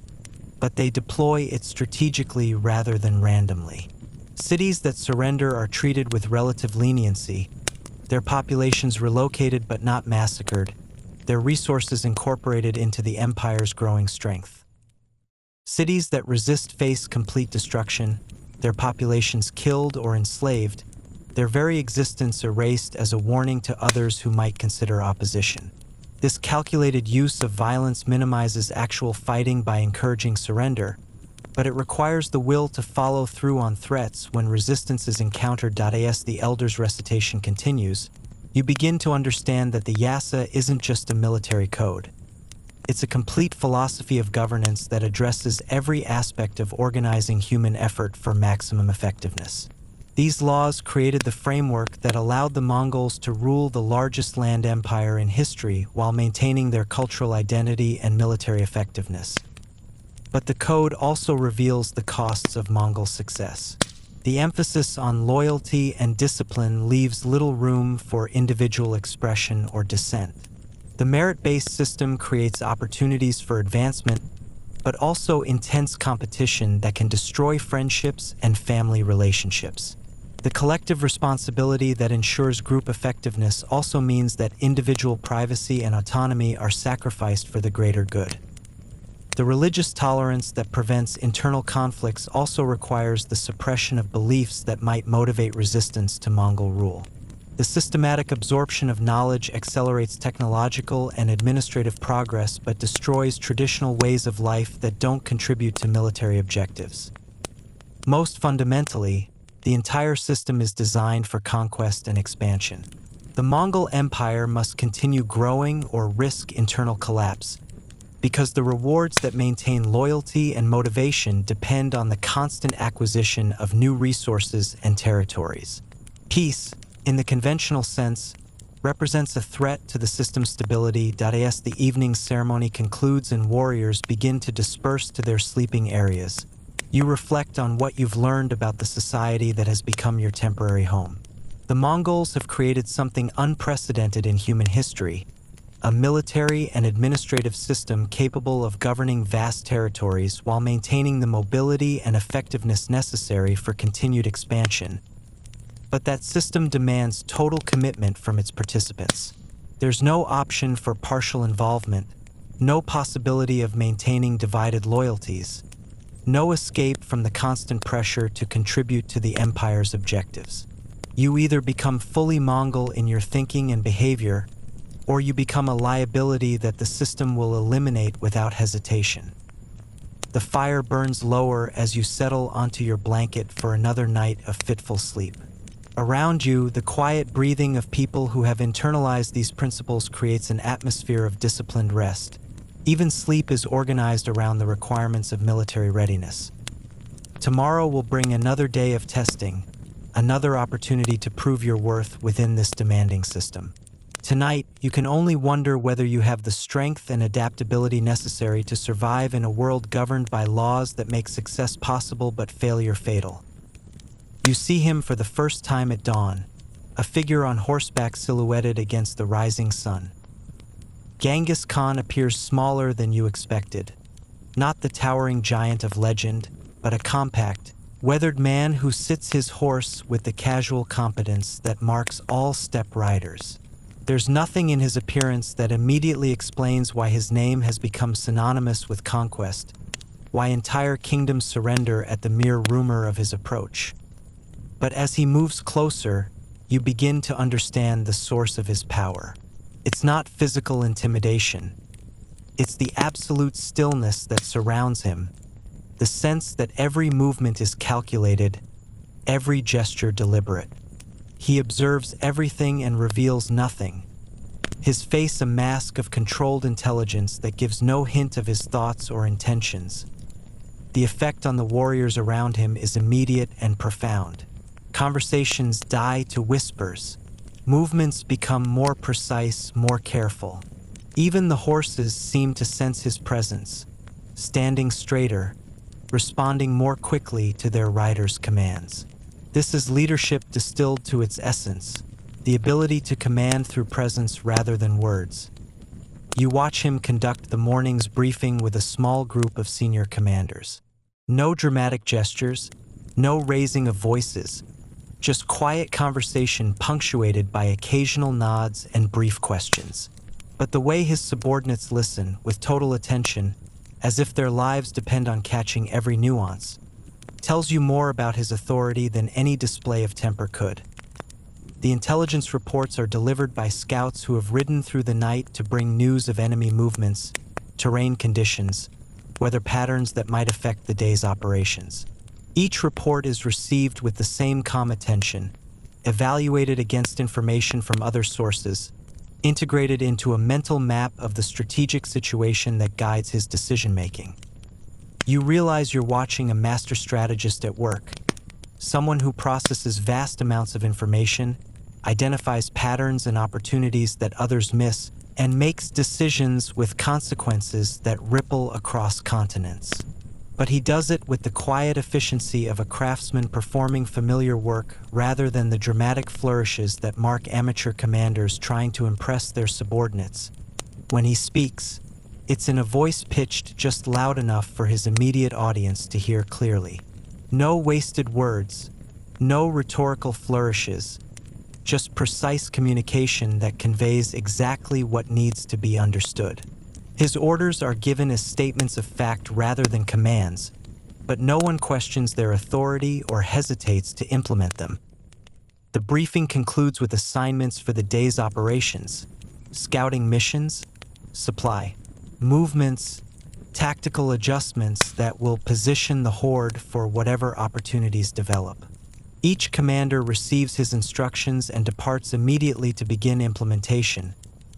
but they deploy it strategically rather than randomly. Cities that surrender are treated with relative leniency, their populations relocated but not massacred, their resources incorporated into the empire's growing strength. Cities that resist face complete destruction, their populations killed or enslaved, their very existence erased as a warning to others who might consider opposition. This calculated use of violence minimizes actual fighting by encouraging surrender, but it requires the will to follow through on threats when resistance is encountered. As the Elder's recitation continues, you begin to understand that the Yasa isn't just a military code. It's a complete philosophy of governance that addresses every aspect of organizing human effort for maximum effectiveness. These laws created the framework that allowed the Mongols to rule the largest land empire in history while maintaining their cultural identity and military effectiveness. But the code also reveals the costs of Mongol success. The emphasis on loyalty and discipline leaves little room for individual expression or dissent. The merit-based system creates opportunities for advancement, but also intense competition that can destroy friendships and family relationships. The collective responsibility that ensures group effectiveness also means that individual privacy and autonomy are sacrificed for the greater good. The religious tolerance that prevents internal conflicts also requires the suppression of beliefs that might motivate resistance to Mongol rule. The systematic absorption of knowledge accelerates technological and administrative progress but destroys traditional ways of life that don't contribute to military objectives. Most fundamentally, the entire system is designed for conquest and expansion. The Mongol Empire must continue growing or risk internal collapse, because the rewards that maintain loyalty and motivation depend on the constant acquisition of new resources and territories. Peace, in the conventional sense, represents a threat to the system's stability. As the evening ceremony concludes and warriors begin to disperse to their sleeping areas, you reflect on what you've learned about the society that has become your temporary home. The Mongols have created something unprecedented in human history, a military and administrative system capable of governing vast territories while maintaining the mobility and effectiveness necessary for continued expansion. But that system demands total commitment from its participants. There's no option for partial involvement, no possibility of maintaining divided loyalties, no escape from the constant pressure to contribute to the empire's objectives. You either become fully Mongol in your thinking and behavior, or you become a liability that the system will eliminate without hesitation. The fire burns lower as you settle onto your blanket for another night of fitful sleep. Around you, the quiet breathing of people who have internalized these principles creates an atmosphere of disciplined rest. Even sleep is organized around the requirements of military readiness. Tomorrow will bring another day of testing, another opportunity to prove your worth within this demanding system. Tonight, you can only wonder whether you have the strength and adaptability necessary to survive in a world governed by laws that make success possible but failure fatal. You see him for the first time at dawn, a figure on horseback silhouetted against the rising sun. Genghis Khan appears smaller than you expected, not the towering giant of legend, but a compact, weathered man who sits his horse with the casual competence that marks all steppe riders. There's nothing in his appearance that immediately explains why his name has become synonymous with conquest, why entire kingdoms surrender at the mere rumor of his approach. But as he moves closer, you begin to understand the source of his power. It's not physical intimidation. It's the absolute stillness that surrounds him, the sense that every movement is calculated, every gesture deliberate. He observes everything and reveals nothing, his face a mask of controlled intelligence that gives no hint of his thoughts or intentions. The effect on the warriors around him is immediate and profound. Conversations die to whispers. Movements become more precise, more careful. Even the horses seem to sense his presence, standing straighter, responding more quickly to their rider's commands. This is leadership distilled to its essence, the ability to command through presence rather than words. You watch him conduct the morning's briefing with a small group of senior commanders. No dramatic gestures, no raising of voices, just quiet conversation punctuated by occasional nods and brief questions. But the way his subordinates listen, with total attention, as if their lives depend on catching every nuance, tells you more about his authority than any display of temper could. The intelligence reports are delivered by scouts who have ridden through the night to bring news of enemy movements, terrain conditions, weather patterns that might affect the day's operations. Each report is received with the same calm attention, evaluated against information from other sources, integrated into a mental map of the strategic situation that guides his decision-making. You realize you're watching a master strategist at work, someone who processes vast amounts of information, identifies patterns and opportunities that others miss, and makes decisions with consequences that ripple across continents. But he does it with the quiet efficiency of a craftsman performing familiar work rather than the dramatic flourishes that mark amateur commanders trying to impress their subordinates. When he speaks, it's in a voice pitched just loud enough for his immediate audience to hear clearly. No wasted words, no rhetorical flourishes, just precise communication that conveys exactly what needs to be understood. His orders are given as statements of fact rather than commands, but no one questions their authority or hesitates to implement them. The briefing concludes with assignments for the day's operations, scouting missions, supply, movements, tactical adjustments that will position the horde for whatever opportunities develop. Each commander receives his instructions and departs immediately to begin implementation,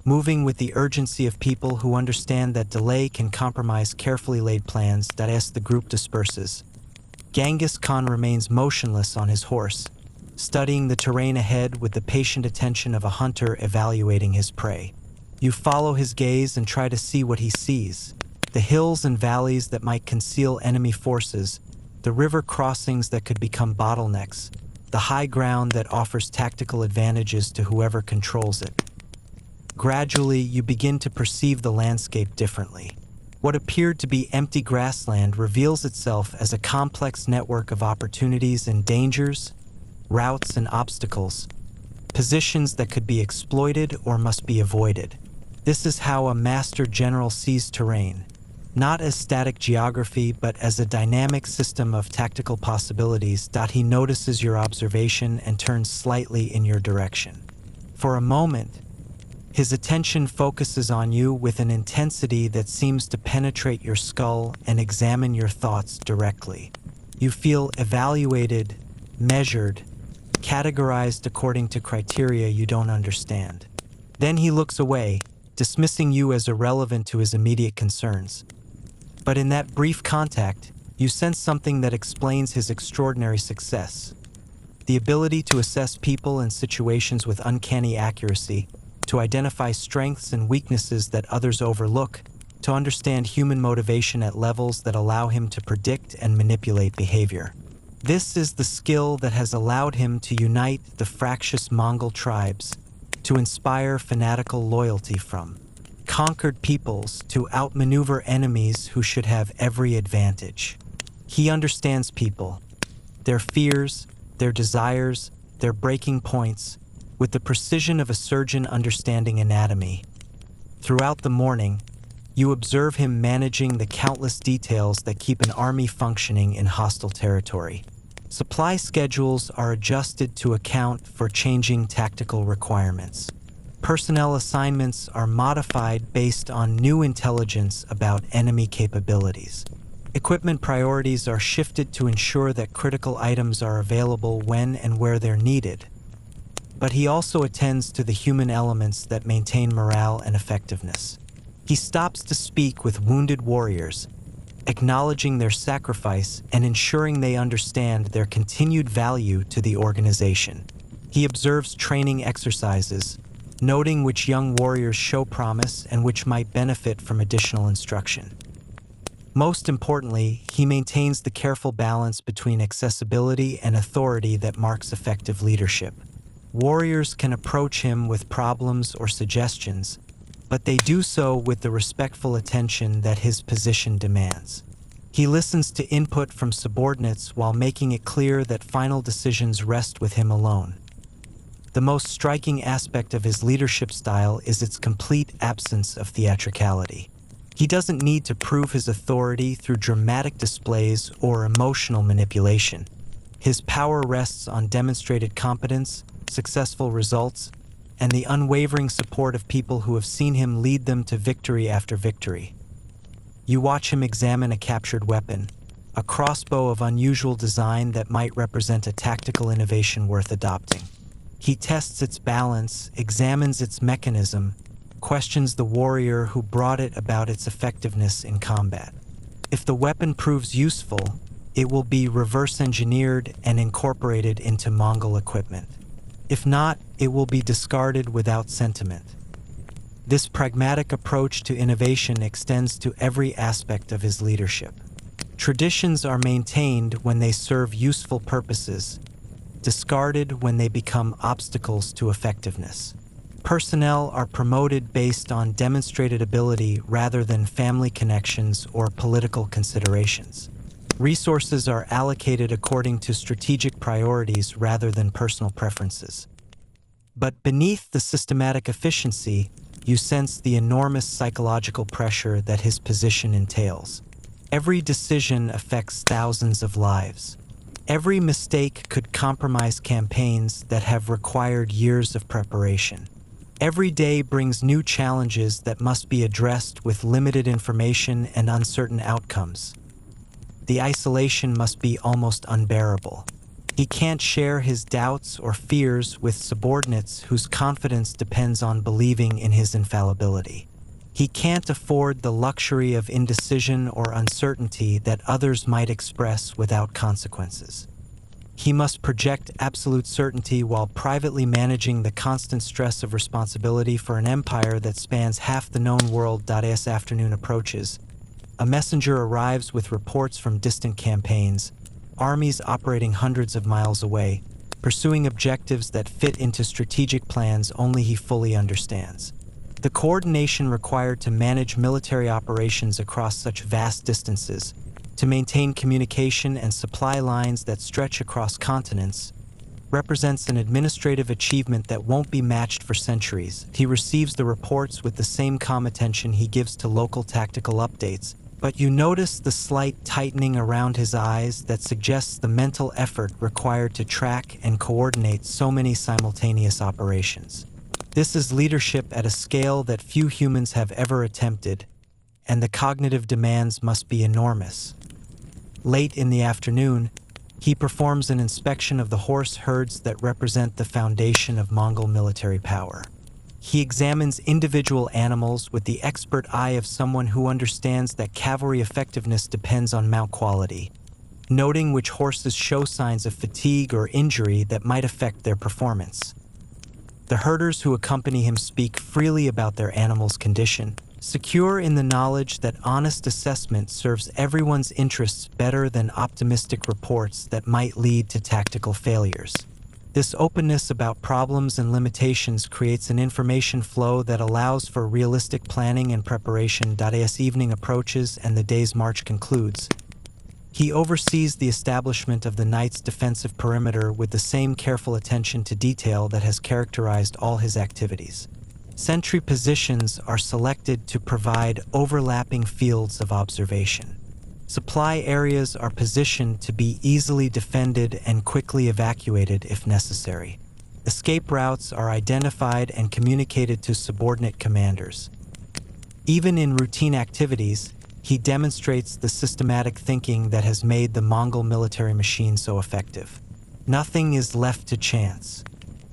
moving with the urgency of people who understand that delay can compromise carefully laid plans that as the group disperses. Genghis Khan remains motionless on his horse, studying the terrain ahead with the patient attention of a hunter evaluating his prey. You follow his gaze and try to see what he sees: the hills and valleys that might conceal enemy forces, the river crossings that could become bottlenecks, the high ground that offers tactical advantages to whoever controls it. Gradually, you begin to perceive the landscape differently. What appeared to be empty grassland reveals itself as a complex network of opportunities and dangers, routes and obstacles, positions that could be exploited or must be avoided. This is how a master general sees terrain, not as static geography, but as a dynamic system of tactical possibilities. He notices your observation and turns slightly in your direction. For a moment, his attention focuses on you with an intensity that seems to penetrate your skull and examine your thoughts directly. You feel evaluated, measured, categorized according to criteria you don't understand. Then he looks away, dismissing you as irrelevant to his immediate concerns. But in that brief contact, you sense something that explains his extraordinary success: the ability to assess people and situations with uncanny accuracy, to identify strengths and weaknesses that others overlook, to understand human motivation at levels that allow him to predict and manipulate behavior. This is the skill that has allowed him to unite the fractious Mongol tribes, to inspire fanatical loyalty from conquered peoples, to outmaneuver enemies who should have every advantage. He understands people, their fears, their desires, their breaking points, with the precision of a surgeon understanding anatomy. Throughout the morning, you observe him managing the countless details that keep an army functioning in hostile territory. Supply schedules are adjusted to account for changing tactical requirements. Personnel assignments are modified based on new intelligence about enemy capabilities. Equipment priorities are shifted to ensure that critical items are available when and where they're needed. But he also attends to the human elements that maintain morale and effectiveness. He stops to speak with wounded warriors, acknowledging their sacrifice and ensuring they understand their continued value to the organization. He observes training exercises, noting which young warriors show promise and which might benefit from additional instruction. Most importantly, he maintains the careful balance between accessibility and authority that marks effective leadership. Warriors can approach him with problems or suggestions, but they do so with the respectful attention that his position demands. He listens to input from subordinates while making it clear that final decisions rest with him alone. The most striking aspect of his leadership style is its complete absence of theatricality. He doesn't need to prove his authority through dramatic displays or emotional manipulation. His power rests on demonstrated competence, successful results, and the unwavering support of people who have seen him lead them to victory after victory. You watch him examine a captured weapon, a crossbow of unusual design that might represent a tactical innovation worth adopting. He tests its balance, examines its mechanism, questions the warrior who brought it about its effectiveness in combat. If the weapon proves useful, it will be reverse engineered and incorporated into Mongol equipment. If not, it will be discarded without sentiment. This pragmatic approach to innovation extends to every aspect of his leadership. Traditions are maintained when they serve useful purposes, discarded when they become obstacles to effectiveness. Personnel are promoted based on demonstrated ability rather than family connections or political considerations. Resources are allocated according to strategic priorities rather than personal preferences. But beneath the systematic efficiency, you sense the enormous psychological pressure that his position entails. Every decision affects thousands of lives. Every mistake could compromise campaigns that have required years of preparation. Every day brings new challenges that must be addressed with limited information and uncertain outcomes. The isolation must be almost unbearable. He can't share his doubts or fears with subordinates whose confidence depends on believing in his infallibility. He can't afford the luxury of indecision or uncertainty that others might express without consequences. He must project absolute certainty while privately managing the constant stress of responsibility for an empire that spans half the known world. As afternoon approaches, a messenger arrives with reports from distant campaigns, armies operating hundreds of miles away, pursuing objectives that fit into strategic plans only he fully understands. The coordination required to manage military operations across such vast distances, to maintain communication and supply lines that stretch across continents, represents an administrative achievement that won't be matched for centuries. He receives the reports with the same calm attention he gives to local tactical updates, but you notice the slight tightening around his eyes that suggests the mental effort required to track and coordinate so many simultaneous operations. This is leadership at a scale that few humans have ever attempted, and the cognitive demands must be enormous. Late in the afternoon, he performs an inspection of the horse herds that represent the foundation of Mongol military power. He examines individual animals with the expert eye of someone who understands that cavalry effectiveness depends on mount quality, noting which horses show signs of fatigue or injury that might affect their performance. The herders who accompany him speak freely about their animal's condition, secure in the knowledge that honest assessment serves everyone's interests better than optimistic reports that might lead to tactical failures. This openness about problems and limitations creates an information flow that allows for realistic planning and preparation. As evening approaches and the day's march concludes, He oversees the establishment of the knight's defensive perimeter with the same careful attention to detail that has characterized all his activities. Sentry positions are selected to provide overlapping fields of observation. Supply areas are positioned to be easily defended and quickly evacuated if necessary. Escape routes are identified and communicated to subordinate commanders. Even in routine activities, he demonstrates the systematic thinking that has made the Mongol military machine so effective. Nothing is left to chance.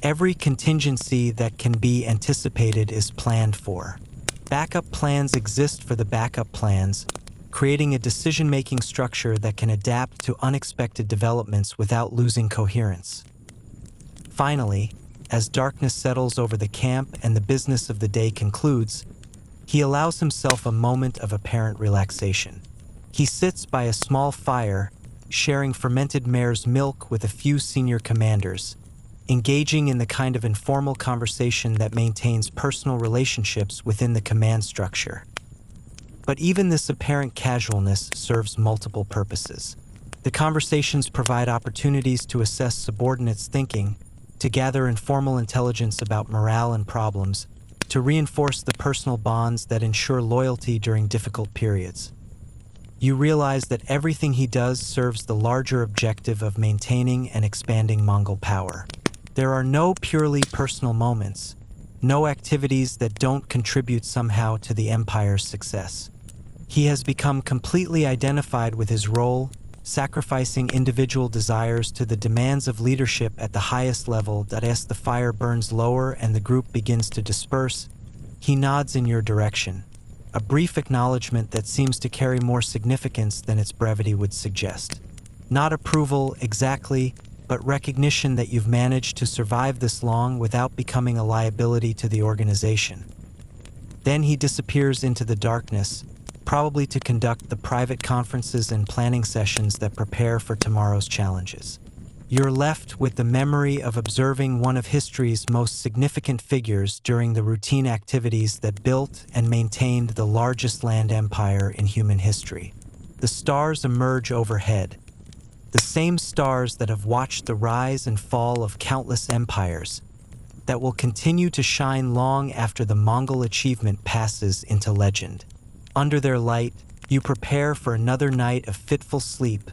Every contingency that can be anticipated is planned for. Backup plans exist for the backup plans, creating a decision-making structure that can adapt to unexpected developments without losing coherence. Finally, as darkness settles over the camp and the business of the day concludes, he allows himself a moment of apparent relaxation. He sits by a small fire, sharing fermented mare's milk with a few senior commanders, engaging in the kind of informal conversation that maintains personal relationships within the command structure. But even this apparent casualness serves multiple purposes. The conversations provide opportunities to assess subordinates' thinking, to gather informal intelligence about morale and problems, to reinforce the personal bonds that ensure loyalty during difficult periods. You realize that everything he does serves the larger objective of maintaining and expanding Mongol power. There are no purely personal moments, no activities that don't contribute somehow to the Empire's success. He has become completely identified with his role, sacrificing individual desires to the demands of leadership at the highest level. That as the fire burns lower and the group begins to disperse, he nods in your direction, a brief acknowledgement that seems to carry more significance than its brevity would suggest. Not approval exactly, but recognition that you've managed to survive this long without becoming a liability to the organization. Then he disappears into the darkness, probably to conduct the private conferences and planning sessions that prepare for tomorrow's challenges. You're left with the memory of observing one of history's most significant figures during the routine activities that built and maintained the largest land empire in human history. The stars emerge overhead, the same stars that have watched the rise and fall of countless empires, that will continue to shine long after the Mongol achievement passes into legend. Under their light, you prepare for another night of fitful sleep,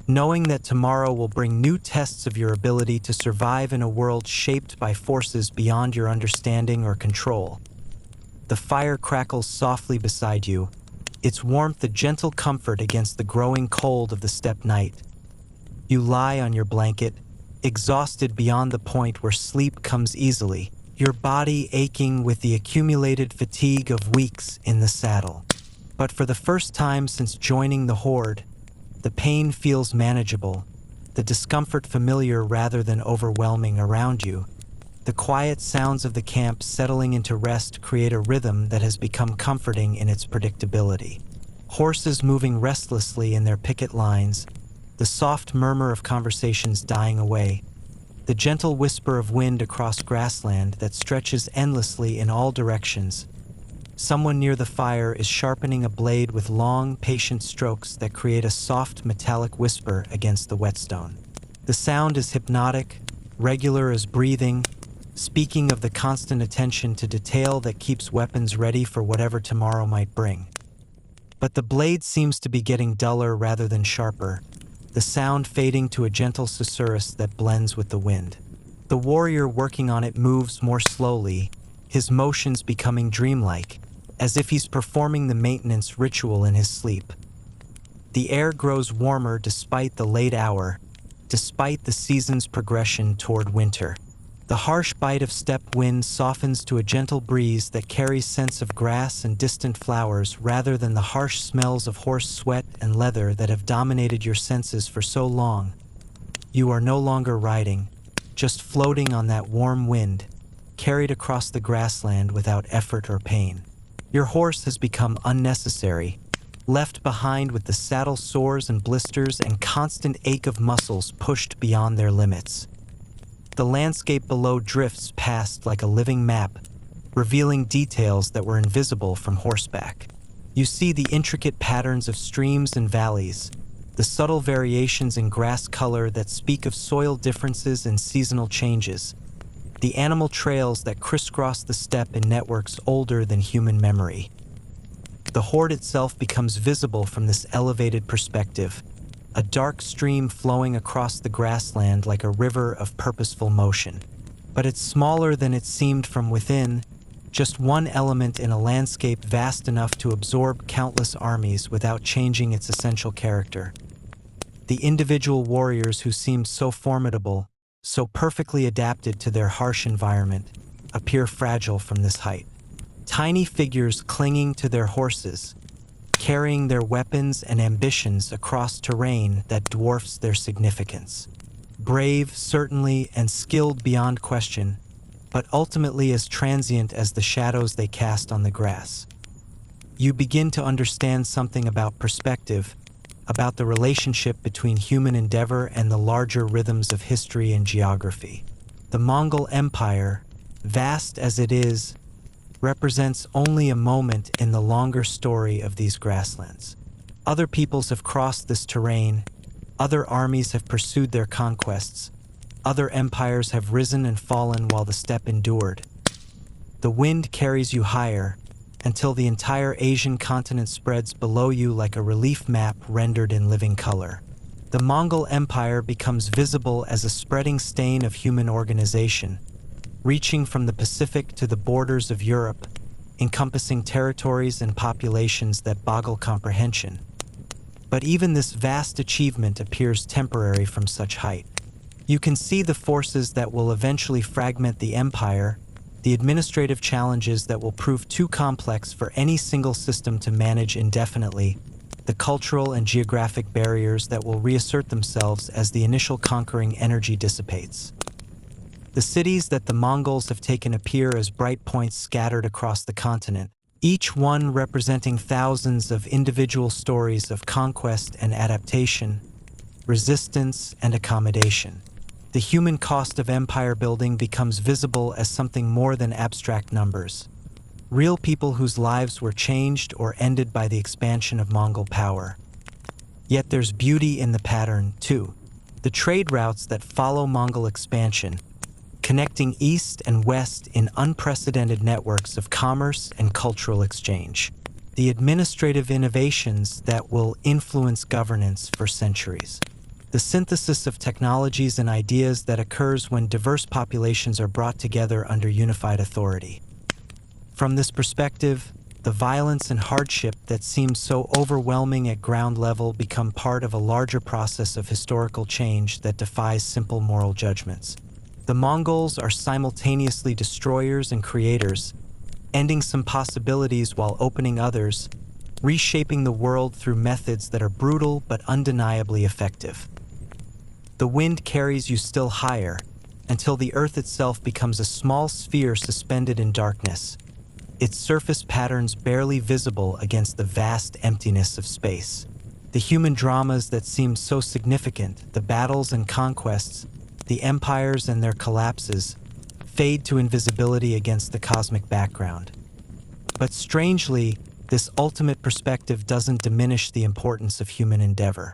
knowing that tomorrow will bring new tests of your ability to survive in a world shaped by forces beyond your understanding or control. The fire crackles softly beside you, its warmth a gentle comfort against the growing cold of the steppe night. You lie on your blanket, exhausted beyond the point where sleep comes easily, your body aching with the accumulated fatigue of weeks in the saddle. But for the first time since joining the horde, the pain feels manageable, the discomfort familiar rather than overwhelming around you. The quiet sounds of the camp settling into rest create a rhythm that has become comforting in its predictability. Horses moving restlessly in their picket lines, the soft murmur of conversations dying away, the gentle whisper of wind across grassland that stretches endlessly in all directions. Someone near the fire is sharpening a blade with long, patient strokes that create a soft, metallic whisper against the whetstone. The sound is hypnotic, regular as breathing, speaking of the constant attention to detail that keeps weapons ready for whatever tomorrow might bring. But the blade seems to be getting duller rather than sharper, the sound fading to a gentle susurrus that blends with the wind. The warrior working on it moves more slowly, his motions becoming dreamlike, as if he's performing the maintenance ritual in his sleep. The air grows warmer despite the late hour, despite the season's progression toward winter. The harsh bite of steppe wind softens to a gentle breeze that carries scents of grass and distant flowers rather than the harsh smells of horse sweat and leather that have dominated your senses for so long. You are no longer riding, just floating on that warm wind, carried across the grassland without effort or pain. Your horse has become unnecessary, left behind with the saddle sores and blisters and constant ache of muscles pushed beyond their limits. The landscape below drifts past like a living map, revealing details that were invisible from horseback. You see the intricate patterns of streams and valleys, the subtle variations in grass color that speak of soil differences and seasonal changes, the animal trails that crisscross the steppe in networks older than human memory. The horde itself becomes visible from this elevated perspective, a dark stream flowing across the grassland like a river of purposeful motion. But it's smaller than it seemed from within, just one element in a landscape vast enough to absorb countless armies without changing its essential character. The individual warriors who seemed so formidable, so perfectly adapted to their harsh environment, appear fragile from this height. Tiny figures clinging to their horses, carrying their weapons and ambitions across terrain that dwarfs their significance. Brave, certainly, and skilled beyond question, but ultimately as transient as the shadows they cast on the grass. You begin to understand something about perspective, about the relationship between human endeavor and the larger rhythms of history and geography. The Mongol Empire, vast as it is, represents only a moment in the longer story of these grasslands. Other peoples have crossed this terrain, other armies have pursued their conquests, other empires have risen and fallen while the steppe endured. The wind carries you higher, until the entire Asian continent spreads below you like a relief map rendered in living color. The Mongol Empire becomes visible as a spreading stain of human organization, reaching from the Pacific to the borders of Europe, encompassing territories and populations that boggle comprehension. But even this vast achievement appears temporary from such height. You can see the forces that will eventually fragment the empire, the administrative challenges that will prove too complex for any single system to manage indefinitely, the cultural and geographic barriers that will reassert themselves as the initial conquering energy dissipates. The cities that the Mongols have taken appear as bright points scattered across the continent, each one representing thousands of individual stories of conquest and adaptation, resistance and accommodation. The human cost of empire building becomes visible as something more than abstract numbers. Real people whose lives were changed or ended by the expansion of Mongol power. Yet there's beauty in the pattern, too. The trade routes that follow Mongol expansion, connecting east and west in unprecedented networks of commerce and cultural exchange. The administrative innovations that will influence governance for centuries. The synthesis of technologies and ideas that occurs when diverse populations are brought together under unified authority. From this perspective, the violence and hardship that seem so overwhelming at ground level become part of a larger process of historical change that defies simple moral judgments. The Mongols are simultaneously destroyers and creators, ending some possibilities while opening others, reshaping the world through methods that are brutal but undeniably effective. The wind carries you still higher, until the earth itself becomes a small sphere suspended in darkness, its surface patterns barely visible against the vast emptiness of space. The human dramas that seem so significant, the battles and conquests, the empires and their collapses, fade to invisibility against the cosmic background. But strangely, this ultimate perspective doesn't diminish the importance of human endeavor.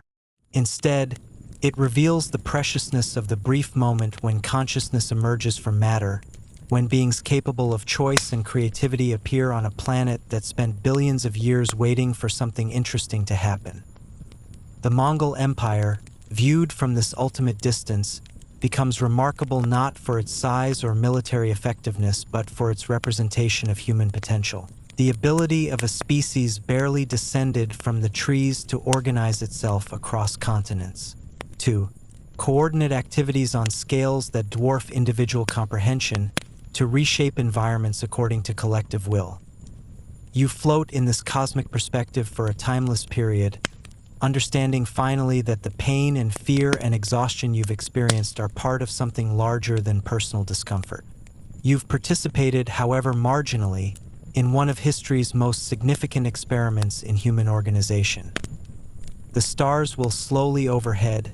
Instead, it reveals the preciousness of the brief moment when consciousness emerges from matter, when beings capable of choice and creativity appear on a planet that spent billions of years waiting for something interesting to happen. The Mongol Empire, viewed from this ultimate distance, becomes remarkable not for its size or military effectiveness but for its representation of human potential. The ability of a species barely descended from the trees to organize itself across continents. 2. Coordinate activities on scales that dwarf individual comprehension to reshape environments according to collective will. You float in this cosmic perspective for a timeless period, understanding finally that the pain and fear and exhaustion you've experienced are part of something larger than personal discomfort. You've participated, however marginally, in one of history's most significant experiments in human organization. The stars will slowly overhead,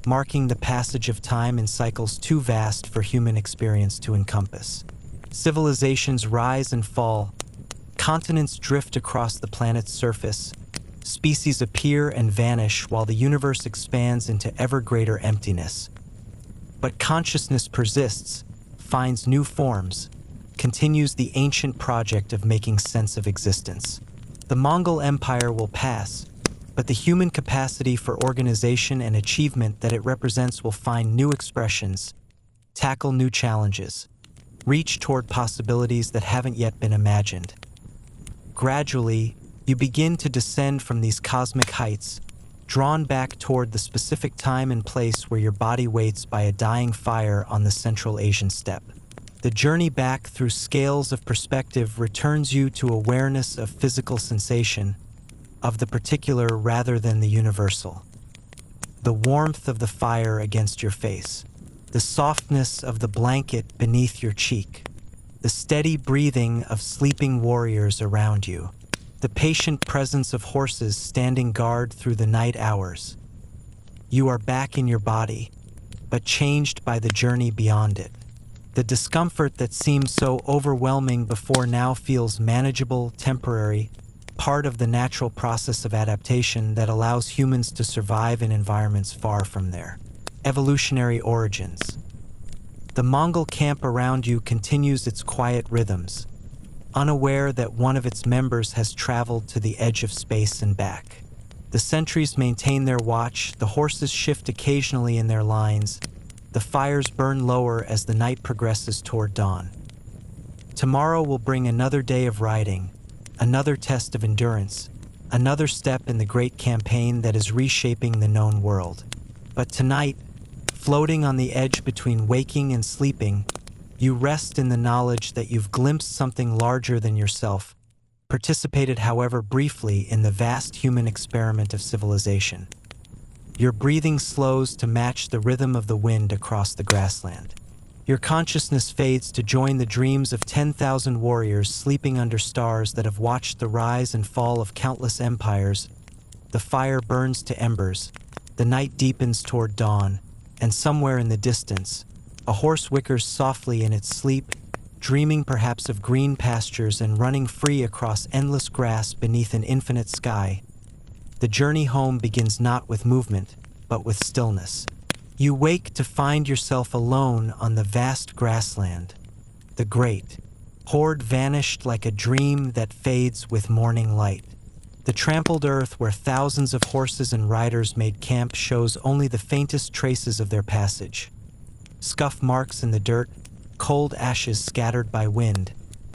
marking the passage of time in cycles too vast for human experience to encompass. Civilizations rise and fall, continents drift across the planet's surface, Species appear and vanish while the universe expands into ever greater emptiness. But consciousness persists, finds new forms, continues the ancient project of making sense of existence. The Mongol Empire will pass, but the human capacity for organization and achievement that it represents will find new expressions, tackle new challenges, reach toward possibilities that haven't yet been imagined. Gradually, you begin to descend from these cosmic heights, drawn back toward the specific time and place where your body waits by a dying fire on the Central Asian steppe. The journey back through scales of perspective returns you to awareness of physical sensation, of the particular rather than the universal. The warmth of the fire against your face, the softness of the blanket beneath your cheek, the steady breathing of sleeping warriors around you, the patient presence of horses standing guard through the night hours. You are back in your body, but changed by the journey beyond it. The discomfort that seemed so overwhelming before now feels manageable, temporary, part of the natural process of adaptation that allows humans to survive in environments far from their evolutionary origins. The Mongol camp around you continues its quiet rhythms, unaware that one of its members has traveled to the edge of space and back. The sentries maintain their watch, the horses shift occasionally in their lines, the fires burn lower as the night progresses toward dawn. Tomorrow will bring another day of riding, another test of endurance, another step in the great campaign that is reshaping the known world. But tonight, floating on the edge between waking and sleeping, you rest in the knowledge that you've glimpsed something larger than yourself, participated however briefly in the vast human experiment of civilization. Your breathing slows to match the rhythm of the wind across the grassland. Your consciousness fades to join the dreams of 10,000 warriors sleeping under stars that have watched the rise and fall of countless empires. The fire burns to embers, the night deepens toward dawn, and somewhere in the distance, a horse whickers softly in its sleep, dreaming perhaps of green pastures and running free across endless grass beneath an infinite sky. The journey home begins not with movement, but with stillness. You wake to find yourself alone on the vast grassland. The great horde vanished like a dream that fades with morning light. The trampled earth where thousands of horses and riders made camp shows only the faintest traces of their passage. Scuff marks in the dirt, cold ashes scattered by wind,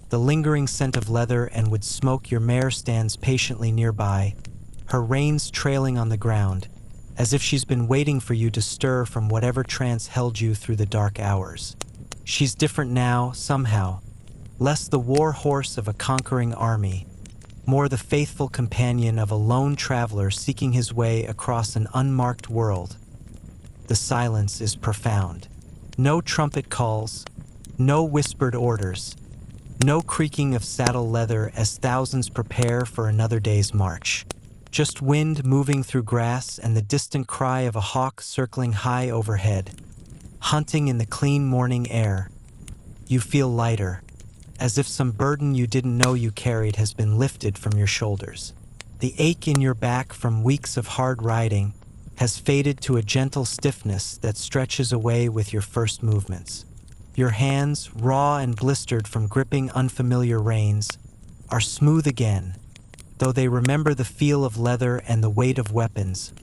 the lingering scent of leather and wood smoke. Your mare stands patiently nearby, her reins trailing on the ground, as if she's been waiting for you to stir from whatever trance held you through the dark hours. She's different now, somehow, less the war horse of a conquering army, more the faithful companion of a lone traveler seeking his way across an unmarked world. The silence is profound. No trumpet calls, no whispered orders, no creaking of saddle leather as thousands prepare for another day's march. Just wind moving through grass and the distant cry of a hawk circling high overhead, hunting in the clean morning air. You feel lighter, as if some burden you didn't know you carried has been lifted from your shoulders. The ache in your back from weeks of hard riding has faded to a gentle stiffness that stretches away with your first movements. Your hands, raw and blistered from gripping unfamiliar reins, are smooth again, though they remember the feel of leather and the weight of weapons.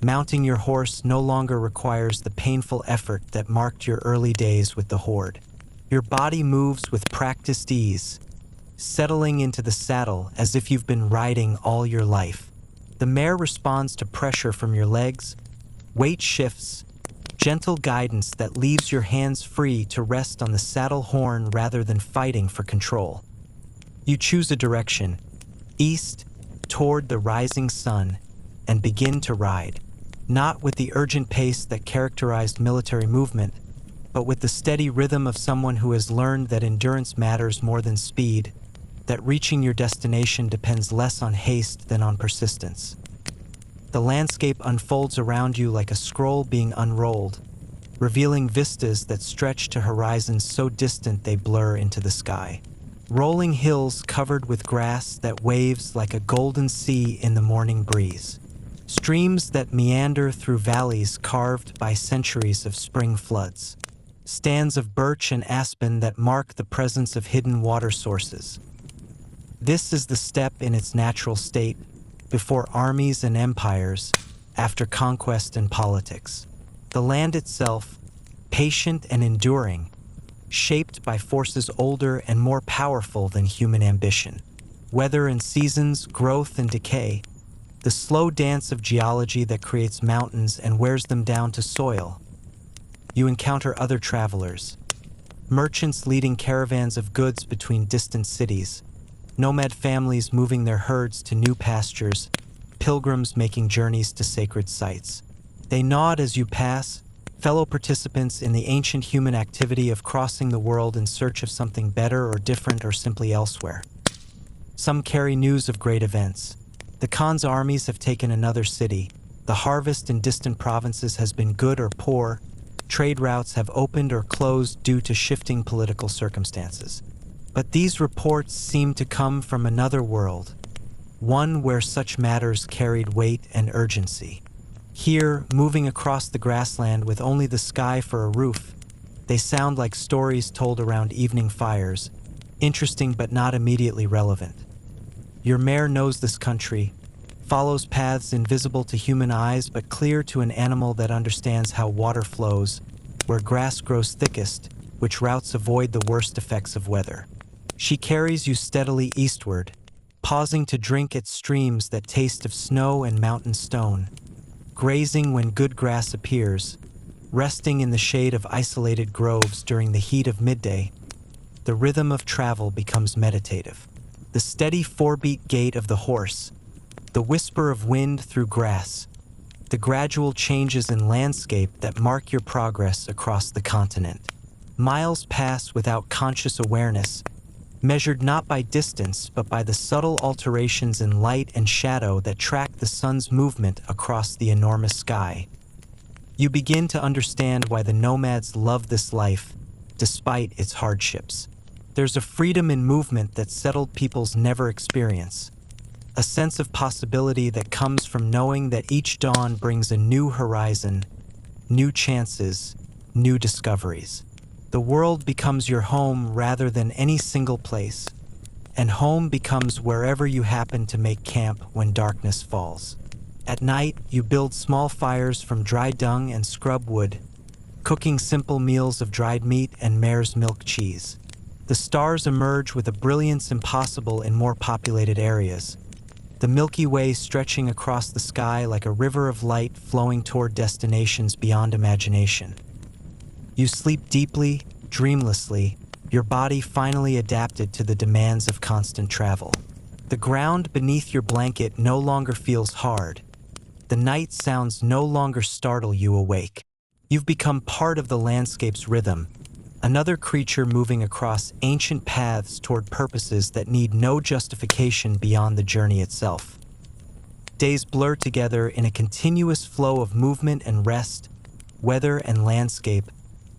Mounting your horse no longer requires the painful effort that marked your early days with the horde. Your body moves with practiced ease, settling into the saddle as if you've been riding all your life. The mare responds to pressure from your legs, weight shifts, gentle guidance that leaves your hands free to rest on the saddle horn rather than fighting for control. You choose a direction, east, toward the rising sun, and begin to ride, not with the urgent pace that characterized military movement, but with the steady rhythm of someone who has learned that endurance matters more than speed, that reaching your destination depends less on haste than on persistence. The landscape unfolds around you like a scroll being unrolled, revealing vistas that stretch to horizons so distant they blur into the sky. rolling hills covered with grass that waves like a golden sea in the morning breeze, streams that meander through valleys carved by centuries of spring floods, stands of birch and aspen that mark the presence of hidden water sources. This is the steppe in its natural state, before armies and empires, after conquest and politics. The land itself, patient and enduring, shaped by forces older and more powerful than human ambition. Weather and seasons, growth and decay, the slow dance of geology that creates mountains and wears them down to soil. You encounter other travelers, merchants leading caravans of goods between distant cities, nomad families moving their herds to new pastures, pilgrims making journeys to sacred sites. They nod as you pass, fellow participants in the ancient human activity of crossing the world in search of something better or different or simply elsewhere. Some carry news of great events. The Khan's armies have taken another city. The harvest in distant provinces has been good or poor. Trade routes have opened or closed due to shifting political circumstances. But these reports seem to come from another world, one where such matters carried weight and urgency. Here, moving across the grassland with only the sky for a roof, they sound like stories told around evening fires, interesting but not immediately relevant. Your mare knows this country, follows paths invisible to human eyes but clear to an animal that understands how water flows, where grass grows thickest, which routes avoid the worst effects of weather. She carries you steadily eastward, pausing to drink at streams that taste of snow and mountain stone, grazing when good grass appears, resting in the shade of isolated groves during the heat of midday. The rhythm of travel becomes meditative. The steady four-beat gait of the horse, the whisper of wind through grass, the gradual changes in landscape that mark your progress across the continent. Miles pass without conscious awareness, measured not by distance but by the subtle alterations in light and shadow that track the sun's movement across the enormous sky. You begin to understand why the nomads love this life, despite its hardships. There's a freedom in movement that settled peoples never experience, a sense of possibility that comes from knowing that each dawn brings a new horizon, new chances, new discoveries. The world becomes your home rather than any single place, and home becomes wherever you happen to make camp when darkness falls. At night, you build small fires from dry dung and scrub wood, cooking simple meals of dried meat and mare's milk cheese. The stars emerge with a brilliance impossible in more populated areas, the Milky Way stretching across the sky like a river of light flowing toward destinations beyond imagination. You sleep deeply, dreamlessly, your body finally adapted to the demands of constant travel. The ground beneath your blanket no longer feels hard. The night sounds no longer startle you awake. You've become part of the landscape's rhythm, another creature moving across ancient paths toward purposes that need no justification beyond the journey itself. Days blur together in a continuous flow of movement and rest, weather and landscape,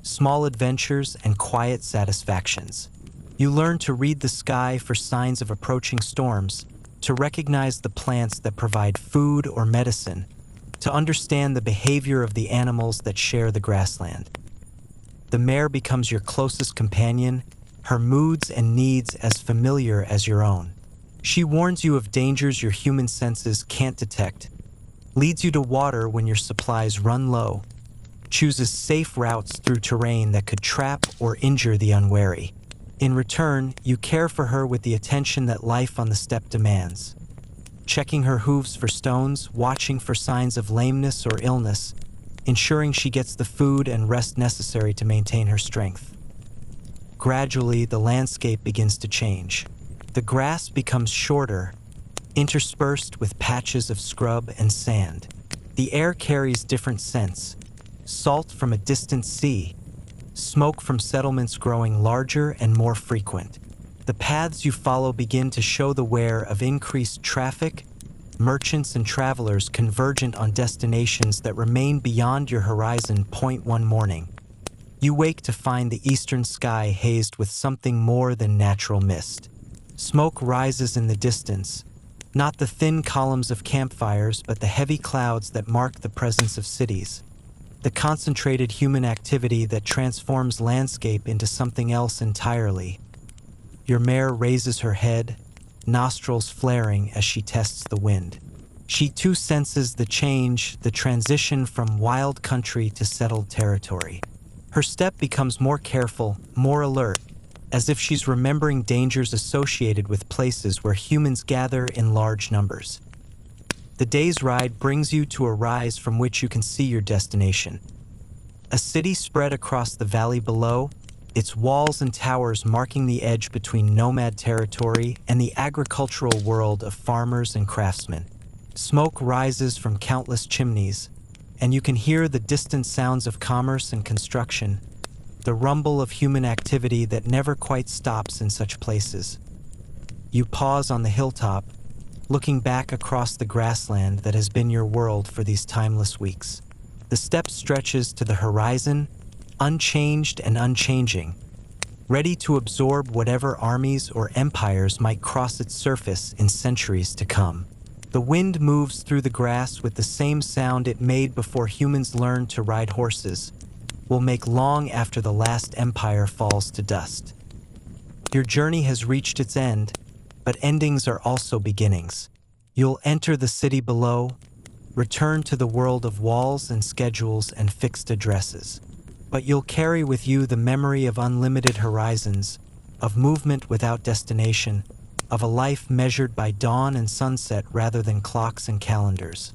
small adventures and quiet satisfactions. You learn to read the sky for signs of approaching storms, to recognize the plants that provide food or medicine, to understand the behavior of the animals that share the grassland. The mare becomes your closest companion, her moods and needs as familiar as your own. She warns you of dangers your human senses can't detect, leads you to water when your supplies run low, chooses safe routes through terrain that could trap or injure the unwary. In return, you care for her with the attention that life on the steppe demands, checking her hooves for stones, watching for signs of lameness or illness, ensuring she gets the food and rest necessary to maintain her strength. Gradually, the landscape begins to change. The grass becomes shorter, interspersed with patches of scrub and sand. The air carries different scents: salt from a distant sea, smoke from settlements growing larger and more frequent. The paths you follow begin to show the wear of increased traffic, merchants and travelers convergent on destinations that remain beyond your horizon. Point one morning. You wake to find the eastern sky hazed with something more than natural mist. Smoke rises in the distance, not the thin columns of campfires, but the heavy clouds that mark the presence of cities. The concentrated human activity that transforms landscape into something else entirely. Your mare raises her head, nostrils flaring as she tests the wind. She too senses the change, the transition from wild country to settled territory. Her step becomes more careful, more alert, as if she's remembering dangers associated with places where humans gather in large numbers. The day's ride brings you to a rise from which you can see your destination. A city spread across the valley below, its walls and towers marking the edge between nomad territory and the agricultural world of farmers and craftsmen. Smoke rises from countless chimneys, and you can hear the distant sounds of commerce and construction, the rumble of human activity that never quite stops in such places. You pause on the hilltop, looking back across the grassland that has been your world for these timeless weeks. The steppe stretches to the horizon, unchanged and unchanging, ready to absorb whatever armies or empires might cross its surface in centuries to come. The wind moves through the grass with the same sound it made before humans learned to ride horses, will make long after the last empire falls to dust. Your journey has reached its end, but endings are also beginnings. You'll enter the city below, return to the world of walls and schedules and fixed addresses. But you'll carry with you the memory of unlimited horizons, of movement without destination, of a life measured by dawn and sunset rather than clocks and calendars.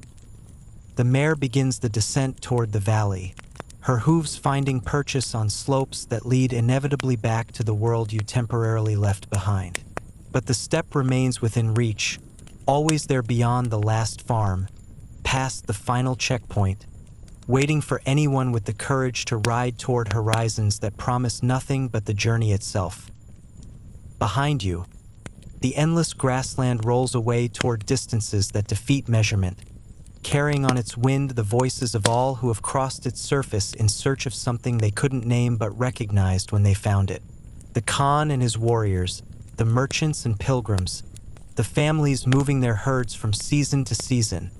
The mare begins the descent toward the valley, her hooves finding purchase on slopes that lead inevitably back to the world you temporarily left behind. But the steppe remains within reach, always there beyond the last farm, past the final checkpoint, waiting for anyone with the courage to ride toward horizons that promise nothing but the journey itself. Behind you, the endless grassland rolls away toward distances that defeat measurement, carrying on its wind the voices of all who have crossed its surface in search of something they couldn't name but recognized when they found it. The Khan and his warriors, the merchants and pilgrims, the families moving their herds from season to season,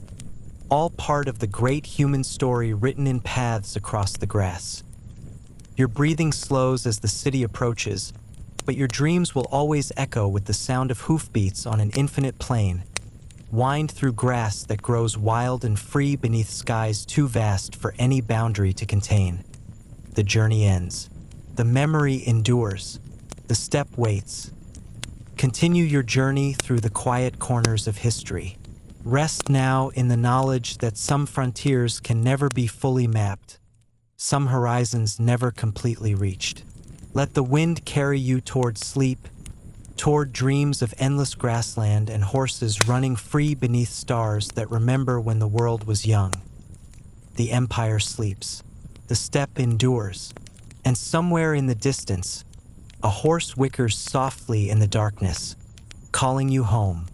all part of the great human story written in paths across the grass. Your breathing slows as the city approaches, but your dreams will always echo with the sound of hoofbeats on an infinite plain, wind through grass that grows wild and free beneath skies too vast for any boundary to contain. The journey ends. The memory endures. The steppe waits. Continue your journey through the quiet corners of history. Rest now in the knowledge that some frontiers can never be fully mapped, some horizons never completely reached. Let the wind carry you toward sleep, toward dreams of endless grassland and horses running free beneath stars that remember when the world was young. The empire sleeps, the steppe endures, and somewhere in the distance, a horse whickers softly in the darkness, calling you home.